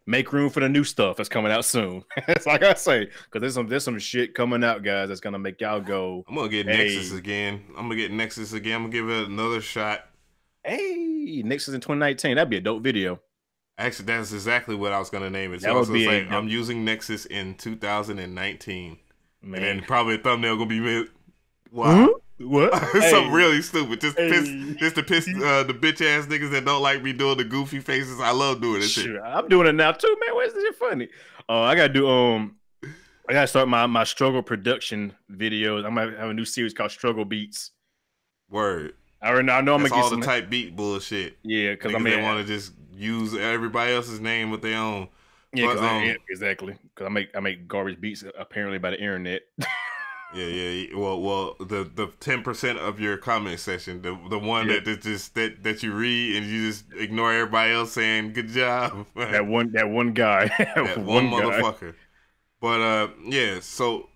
Make room for the new stuff that's coming out soon. It's like I say, because there's some shit coming out, guys, that's gonna make y'all go. I'm gonna get Nexus again. I'm gonna give it another shot. Hey, Nexus in 2019. That'd be a dope video. Actually, that's exactly what I was gonna name it. So that would be I'm using Nexus in 2019, man. And then probably a thumbnail gonna be wow. What? Something really stupid. Just to piss the bitch ass niggas that don't like me doing the goofy faces. I love doing this shit. I'm doing it now too, man. Why is this shit funny? I gotta do I gotta start my struggle production videos. I'm gonna have a new series called Struggle Beats. Word. I know I'm gonna get all the type beat bullshit. Yeah, because they want to just use everybody else's name with their own. Yeah, exactly. Because I make garbage beats apparently by the internet. Yeah. Well, the 10% of your comment section, the one that you read and you just ignore everybody else saying good job. that one guy, that one motherfucker. But so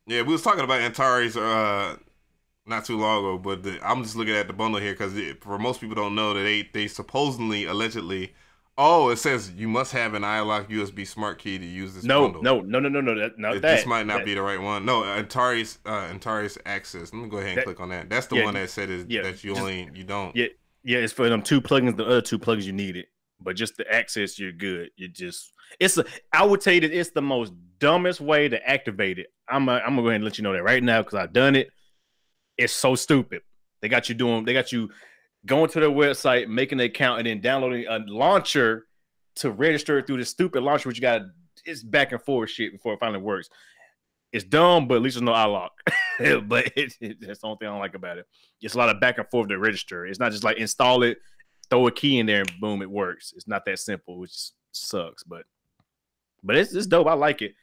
we was talking about Antares not too long ago, but I'm just looking at the bundle here because for most people don't know that they supposedly allegedly. Oh, it says you must have an iLock USB smart key to use this bundle. No. This might not be the right one. No, Antares Access. Let me go ahead and click on that. That's the one that said that you don't. Yeah, it's for them 2 plugins. The other 2 plugins you need it, but just the access, you're good. I would tell you that it's the most dumbest way to activate it. I'm gonna go ahead and let you know that right now because I've done it. It's so stupid. They got you going to their website, making an account, and then downloading a launcher to register through the stupid launcher, which it's back and forth shit before it finally works. It's dumb, but at least there's no iLock. But that's the only thing I don't like about it. It's a lot of back and forth to register. It's not just like install it, throw a key in there, and boom, it works. It's not that simple, which sucks. But it's dope. I like it.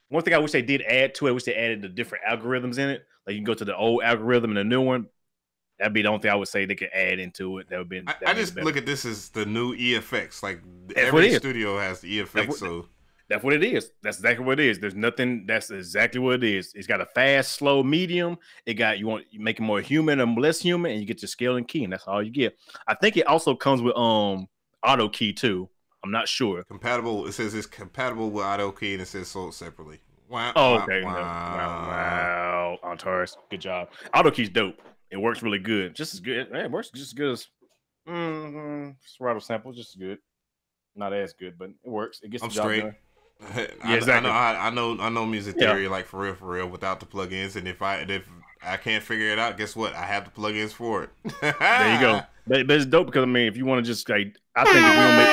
One thing I wish they did add to it, I wish they added the different algorithms in it. Like you can go to the old algorithm and the new one. That'd be the only thing I would say they could add into it. That would be. I just look at this as the new EFX. Like every studio has the EFX. That's what it is. That's exactly what it is. There's nothing. That's exactly what it is. It's got a fast, slow, medium. You make it more human and less human, and you get your scale and key, and that's all you get. I think it also comes with auto key too. I'm not sure. Compatible. It says it's compatible with auto key, and it says sold separately. Wow. Oh, okay. Wow. Antares, good job. Auto key's dope. It works really good. Just as good. It works just as good as Serato sample. Just as good. Not as good, but it works. It gets the job done. Yeah, exactly. I know music theory like for real without the plugins. And if I can't figure it out, guess what? I have the plugins for it. There you go. But it's dope because if you want to just like, I think if we don't make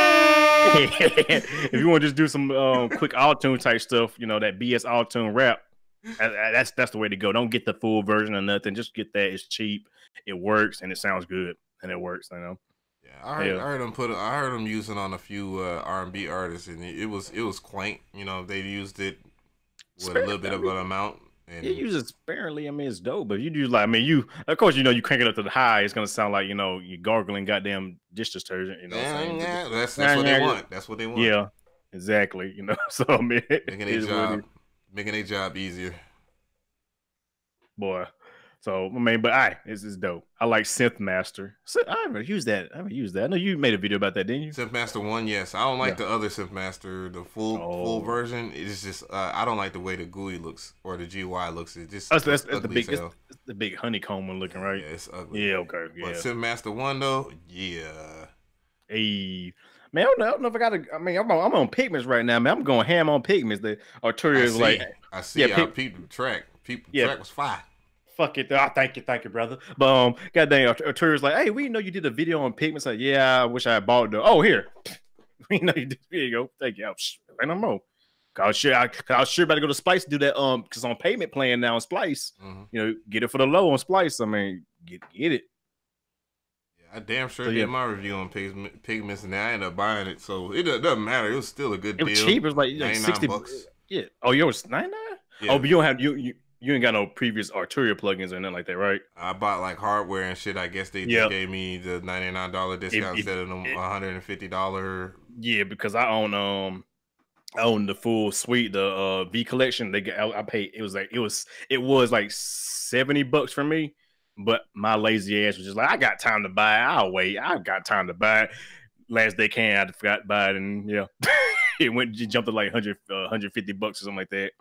If you want to just do some quick auto-tune type stuff, you know, that BS auto-tune rap, that's the way to go. Don't get the full version of nothing. Just get that. It's cheap. It works and it sounds good and it works. You know. Yeah, I heard them using on a few R&B artists, and it was quaint. You know, they used it with a little bit of an amount. And you use it sparingly. I mean, it's dope. But if you do like, I mean, you of course you know you crank it up to the high, it's gonna sound like you know you gargling goddamn dish detergent. You know, yeah, that's what they want. That's what they want. Yeah, exactly. You know, so I mean, making a job easier, boy. So I mean, but this is dope. I like Synthmaster. So, I haven't used that. I know you made a video about that, didn't you? Synthmaster 1, yes. I don't like the other Synthmaster, the full version. It's just I don't like the way the GUI looks or the GUI looks. It just that's the big honeycomb one looking, right? Yeah, it's ugly. Yeah, okay. Yeah. But Synthmaster 1 though, yeah. Hey. Man, I don't know if I gotta. I mean, I'm on Pigments right now, man. I'm going ham on Pigments. The Arturia is like, I see. Yeah, I peeped the track. The track was fire. Fuck it. Oh, thank you, brother. But goddamn, Arturia's like, hey, we know you did a video on Pigments. Like, yeah, I wish I had bought it. Oh, here. We know you did. Here you go. Thank you. Ain't no more. I was sure about to go to Splice to do that. Because on payment plan now on Splice, you know, get it for the low on Splice. I mean, get it. I damn sure did my review on Pigments, and I ended up buying it, so it doesn't matter. It was still a good deal. It was cheap. It was like $60. Yeah. Oh, yours was $99? Yeah. Oh, but you don't have you ain't got no previous Arturia plugins or nothing like that, right? I bought like hardware and shit. I guess they just gave me the $99 discount instead of the $150. Yeah, because I own the full suite, the V collection. I paid. It was like $70 for me. But my lazy ass was just like, I got time to buy it. I'll wait. I've got time to buy it. Last day I forgot to buy it, and yeah, it jumped to like $150 or something like that.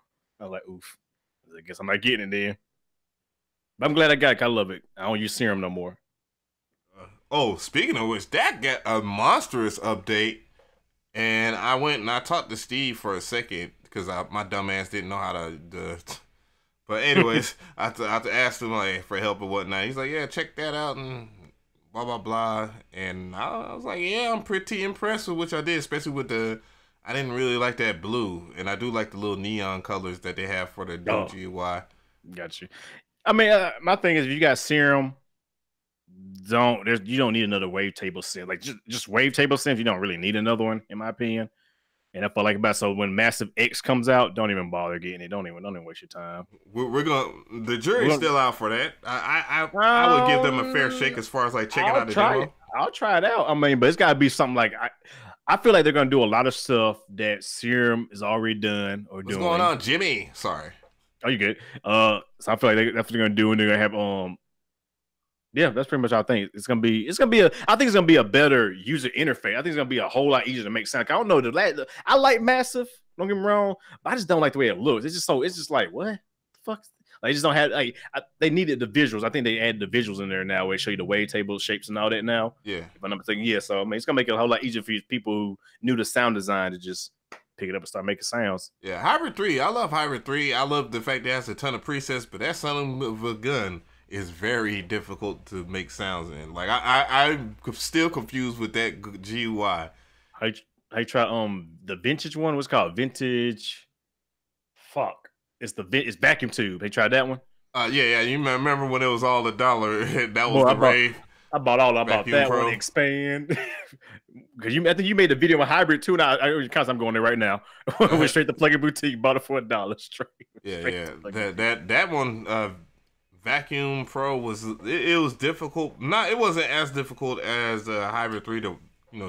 I was like, oof. I guess I'm not getting it then. But I'm glad I got it. I love it. I don't use Serum no more. Speaking of which, that got a monstrous update, and I went and I talked to Steve for a second because my dumb ass didn't know how to. But anyways, I asked him like for help or whatnot. He's like, yeah, check that out and blah blah blah. And I was like, yeah, I'm pretty impressed with what I did, especially with I didn't really like that blue, and I do like the little neon colors that they have for the GUI. Got you. I mean, my thing is, if you got Serum, you don't need another wavetable synth. Like just wavetable synth, you don't really need another one, in my opinion. And I feel like so when Massive X comes out, don't even bother getting it. Don't even waste your time. The jury's still out for that. I would give them a fair shake as far as like checking out the demo. I'll try it out. I mean, but it's got to be something like I feel like they're gonna do a lot of stuff that Serum is already done or doing. What's going on, Jimmy? Sorry. Oh, you good? So I feel like that's what they're gonna do, and they're gonna have yeah, that's pretty much how I think I think it's gonna be a better user interface. I think it's gonna be a whole lot easier to make sound. I don't know I like Massive. Don't get me wrong, but I just don't like the way it looks. It's just like what the fuck. Like, they just don't have they needed the visuals. I think they added the visuals in there now where they show you the wavetable shapes and all that now. Yeah. If I'm not mistaken, yeah. So I mean, it's gonna make it a whole lot easier for people who knew the sound design to just pick it up and start making sounds. Yeah, Hybrid 3. I love Hybrid 3. I love the fact that it has a ton of presets, but that son of a gun is very difficult to make sounds in. Like I'm still confused with that GUI. I try the vintage one. What's called vintage? Fuck. It's Vacuum Tube. They tried that one. Yeah. You remember when it was all $1? That was the rave. I bought that Pro. One. Expand. Because I think you made a video on Hybrid too. Now I'm going there right now. Went straight to Plug-in Boutique. Bought it for $1 straight. Yeah. That one. Vacuum Pro was difficult. It wasn't as difficult as Hybrid 3 to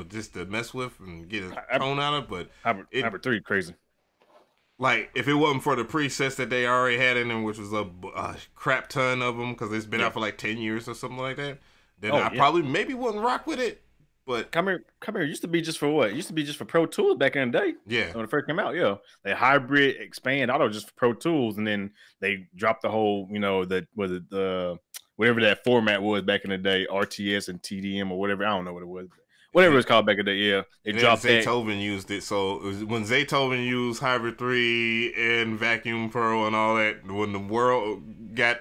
just to mess with and get a tone out of. But Hybrid 3 crazy. Like if it wasn't for the presets that they already had in them, which was a crap ton of them because it's been out for like 10 years or something like that, then I probably maybe wouldn't rock with it. But come here. It used to be just for what? It used to be just for Pro Tools back in the day. Yeah. When it first came out, yeah. They Hybrid, Expand, all just for Pro Tools, and then they dropped the whole, whatever that format was back in the day, RTS and TDM or whatever. I don't know what it was. Whatever it was called back in the day, yeah. They dropped that. Zaytoven used it. So it was when Zaytoven used Hybrid 3 and Vacuum Pro and all that, when the world got,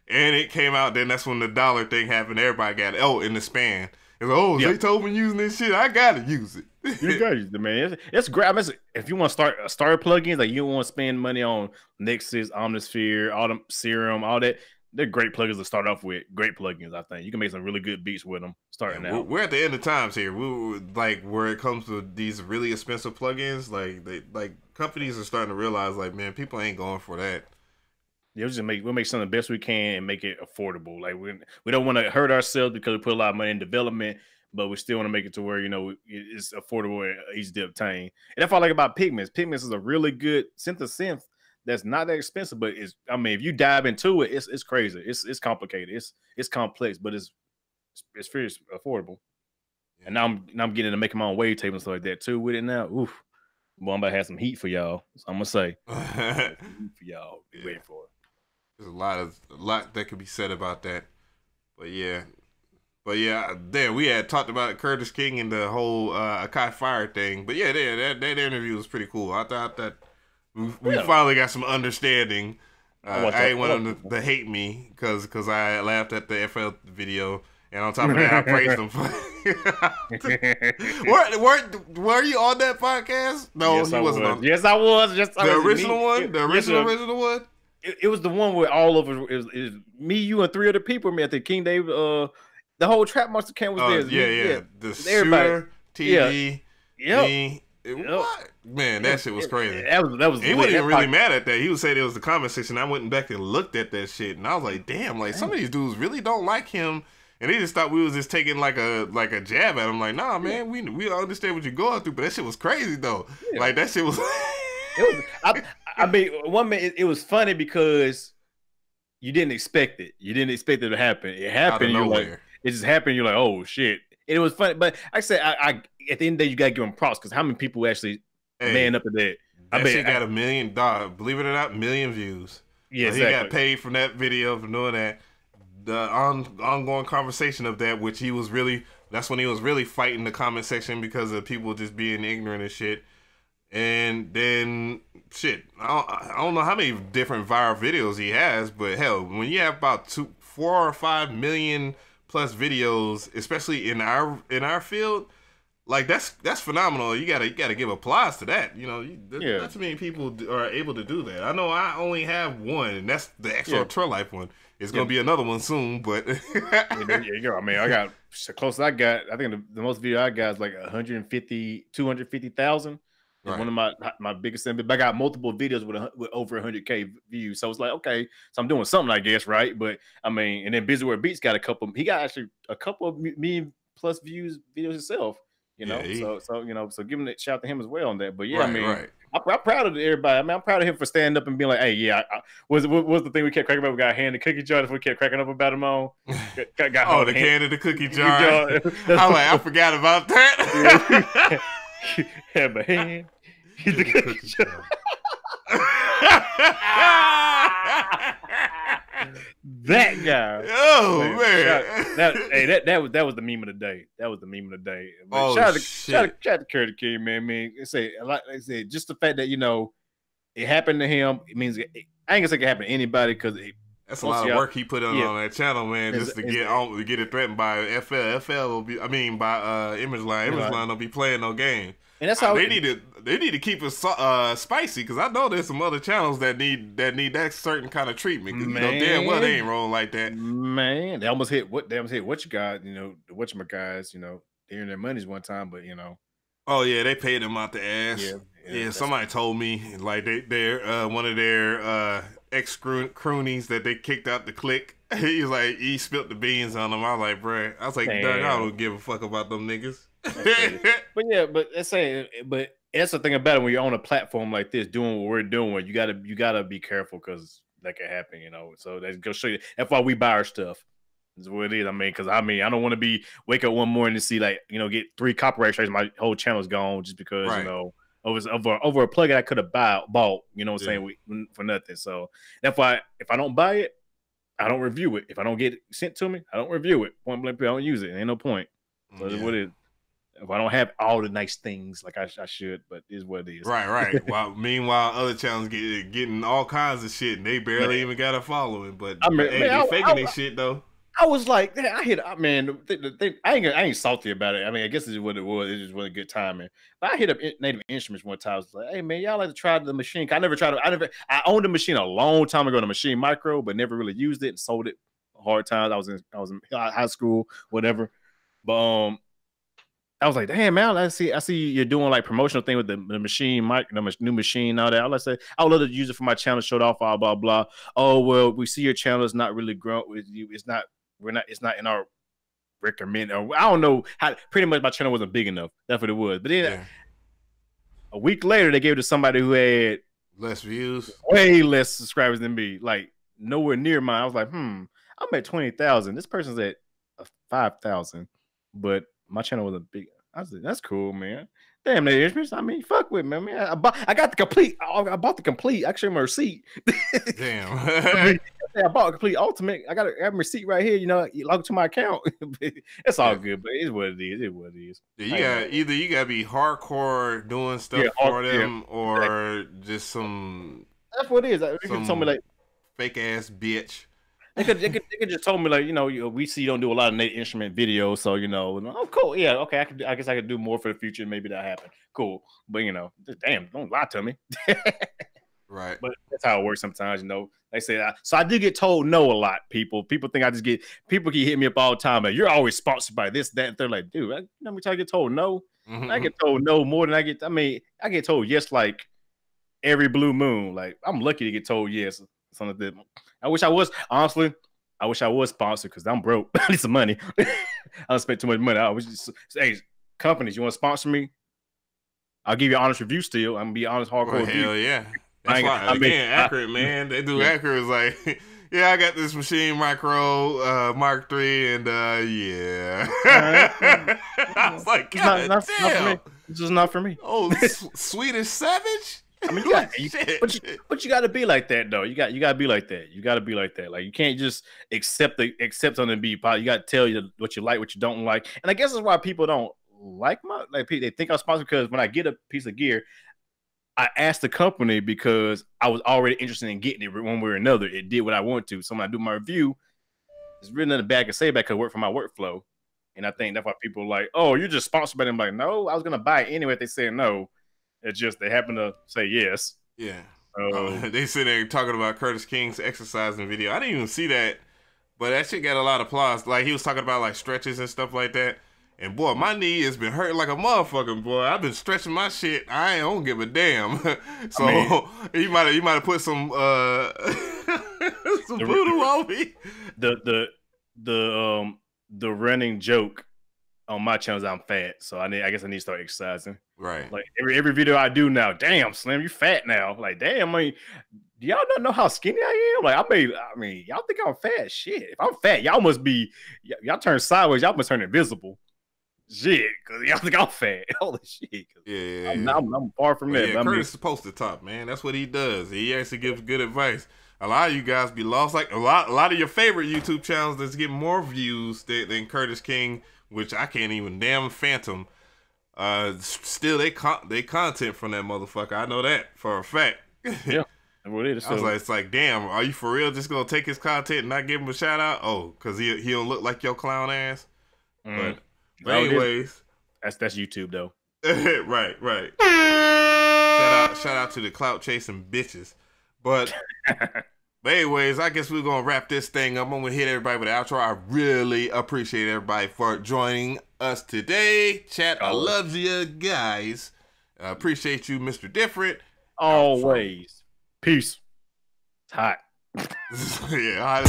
and it came out, then that's when the dollar thing happened. Everybody got it. Oh, in the span. It's like, oh, they told me using this shit. I gotta use it. You got it, man. It's great. I mean, if you want to start plugins, like you don't want to spend money on Nexus, Omnisphere, all them Serum, all that. They're great plugins to start off with. Great plugins, I think. You can make some really good beats with them starting out. We're at the end of times here. We like where it comes to these really expensive plugins, like companies are starting to realize, like, man, people ain't going for that. Yeah, we'll make something the best we can and make it affordable. Like we don't want to hurt ourselves because we put a lot of money in development, but we still want to make it to where, you know, it's affordable and easy to obtain. And that's what I like about Pigments. Pigments is a really good synth that's not that expensive, but I mean, if you dive into it, it's crazy. It's complicated. It's complex, but it's very affordable. Yeah. And now I'm getting to make my own wavetable and stuff like that too with it now. Oof. Well, I'm about to have some heat for y'all. So I'm gonna say heat for y'all. Be waiting for it. There's a lot that could be said about that. But yeah, then we had talked about Curtis King and the whole Akai Fire thing. But yeah, that interview was pretty cool. I thought that we finally got some understanding. I ain't want them to hate me because I laughed at the FL video. And on top of that, I praised him. Were you on that podcast? No, yes, he wasn't on. Yes, I was. The original one? The original one? It was the one where all of it was me, you, and 3 other people. I think King David, the whole Trap Monster camp was there. Yeah. The Shooter, TV, me. What? Man, that shit was crazy. That was. He wasn't even really mad at that. He was saying it was the comment section. I went back and looked at that shit, and I was like, damn, like some of these dudes really don't like him. And they just thought we was just taking like a jab at him. Like, nah, man, we understand what you're going through, but that shit was crazy though. Yeah. Like that shit was. I mean, one minute it was funny because you didn't expect it. You didn't expect it to happen. It happened. You're like, it just happened. You're like, oh shit. And it was funny, but like I said, I at the end of the day, you gotta give him props because how many people actually man up to that? That shit got $1 million. Believe it or not, 1 million views. Yeah, exactly. He got paid from that video for doing that. The ongoing conversation of that, which that's when he was really fighting the comment section because of people just being ignorant and shit. And then shit, I don't know how many different viral videos he has, but hell, when you have about 4 or 5 million plus videos, especially in our field, like that's phenomenal. You gotta give applause to that. You know, not too many people are able to do that. I know I only have one, and that's the extra Trail Life one. It's gonna be another one soon, but I mean, I got the closest I got. I think the most video I got is like 250,000. Right. One of my biggest, but I got multiple videos with over 100K views. So it's like, okay, so I'm doing something, I guess, right? But I mean, and then Busyware Beats got he got actually a couple of million plus views videos himself. You know, so giving a shout to him as well on that. But yeah, I mean, I'm proud of everybody. I mean, I'm proud of him for standing up and being like, hey, yeah, what was the thing we kept cracking up? We got a hand in the cookie jar. We kept cracking up about him on. The can in the cookie jar. I forgot about that. Have a hand in the cookie jar. That guy. Oh man. That was the meme of the day. That was the meme of the day. But shout out to Curtis King, man. Like I said, just the fact that it happened to him. It means I ain't gonna say it happened to anybody because that's a lot of work he put on that channel, man. Just to get it threatened by FL. FL will be. I mean, by Image Line. Image Line don't be playing no game. And that's how they need to keep it spicy because I know there's some other channels that need that certain kind of treatment. You know damn well they ain't rolling like that. Man, they almost hit what you got. The whatchamaguys. They earned their monies one time, but Oh yeah, they paid them out the ass. Yeah. Somebody told me like they're one of their ex croonies that they kicked out the clique. He's like he spilled the beans on them. I was like, bruh. I was like, I don't give a fuck about them niggas. but that's the thing about it when you're on a platform like this doing what we're doing. You gotta be careful because that can happen. So that's gonna show you. That's why we buy our stuff. That's what it is. I mean, because I don't want to wake up one morning and see get 3 copyright strikes. My whole channel's gone just because over a plugin I could have bought. You know what I'm saying for nothing. So that's why if I don't buy it, I don't review it. If I don't get it sent to me, I don't review it. Point blank, I don't use it. Ain't no point. So that's what it is. If I don't have all the nice things like I should, but it is what it is. Right. Meanwhile, other channels getting all kinds of shit, and they barely even got a following. But they faking their shit though. I was like, I hit. Man, I ain't salty about it. I mean, I guess it's what it was. It just was a good timing. But I hit up Native Instruments one time. I was like, hey man, y'all like to try the machine? I never tried. I owned a machine a long time ago, the Machine Micro, but never really used it and sold it. Hard times. I was in high school, whatever. But I was like, damn, man, I see you're doing like promotional thing with the machine mic, the new machine, all that. I say, I would love to use it for my channel, showed off, blah, blah, blah. Oh, well, we see your channel is not really grown with you. It's not in our recommend. Or I don't know how, pretty much my channel wasn't big enough. That's what it was. But then a week later, they gave it to somebody who had less views, way less subscribers than me, like nowhere near mine. I was like, I'm at 20,000. This person's at 5,000, but my channel was a big. I was like, that's cool, man. Damn, that instruments. I mean, fuck with me, man. I got the complete. I bought the complete. Actually, my receipt. Damn. I bought a complete ultimate. I got a receipt right here. You know, log to my account. It's all good, but it's what it is. It's what it is. Yeah, you gotta be hardcore doing stuff for them, or just some. That's what it is. They told me like fake ass bitch. They could just told me like, you know, we see you don't do a lot of Native Instrument videos, so you know, oh cool, yeah, okay, I guess I could do more for the future, maybe that happen, cool, but you know, just, damn, don't lie to me. Right. But that's how it works sometimes, you know. They say so I do get told no a lot. People think I just get people keep hitting me up all the time, like, you're always sponsored by this, that, and they're like, dude, you know how many times I get told no? I get told no more than I get told yes like every blue moon. Like, I'm lucky to get told yes. Something like that. I wish I was sponsored because I'm broke. I need some money. I don't spend too much money. I was just, hey, companies, you want to sponsor me? I'll give you an honest review still. I'm gonna be honest, hardcore. Well, hell yeah. That's why, accurate, man. They do accurate. It's like, yeah, I got this Machine Micro Mark III, and yeah. I was like, God not for me. This is not for me. Oh, Swedish Savage? I mean, but you got to be like that, though. You got to be like that. You got to be like that. Like, you can't just accept something and be positive. You got to tell you what you like, what you don't like. And I guess that's why people don't like they think I'm sponsored, because when I get a piece of gear, I asked the company because I was already interested in getting it one way or another. It did what I wanted to. So when I do my review, there's really nothing bad I can say about it, because it worked for my workflow. And I think that's why people are like, oh, you're just sponsored by them. I'm like, no, I was going to buy it anyway if they said no. It's just they happen to say yes. Yeah. They sit there talking about Curtis King's exercising video. I didn't even see that, but that shit got a lot of applause. Like, he was talking about like stretches and stuff like that. And boy, my knee has been hurting like a motherfucking boy. I've been stretching my shit. I don't give a damn. So I mean, you might have put some some voodoo on me. The running joke on my channel is I'm fat, so I guess I need to start exercising. Right. Like every video I do now, damn Slim, you fat now. Like, damn, I mean, do y'all not know how skinny I am? Like, I mean, y'all think I'm fat? Shit, if I'm fat, y'all must be, y'all turn sideways, y'all must turn invisible. Shit, because y'all think I'm fat. Holy shit. Yeah. I'm far from that. Yeah, Curtis is supposed to talk, man. That's what he does. He actually gives good advice. A lot of you guys be lost. Like a lot of your favorite YouTube channels that's getting more views than Curtis King, which I can't even damn phantom. Still they content from that motherfucker. I know that for a fact. Yeah. What it is, I was like, it's like, damn, are you for real just gonna take his content and not give him a shout out? Oh, because he don't look like your clown ass. But anyways, that's YouTube though. right. Shout out to the clout chasing bitches. But anyways, I guess we're gonna wrap this thing up. I'm gonna hit everybody with the outro. I really appreciate everybody for joining us today. Chat, I love you guys. Appreciate you, Mr. Different. Always. Peace. It's hot. Yeah.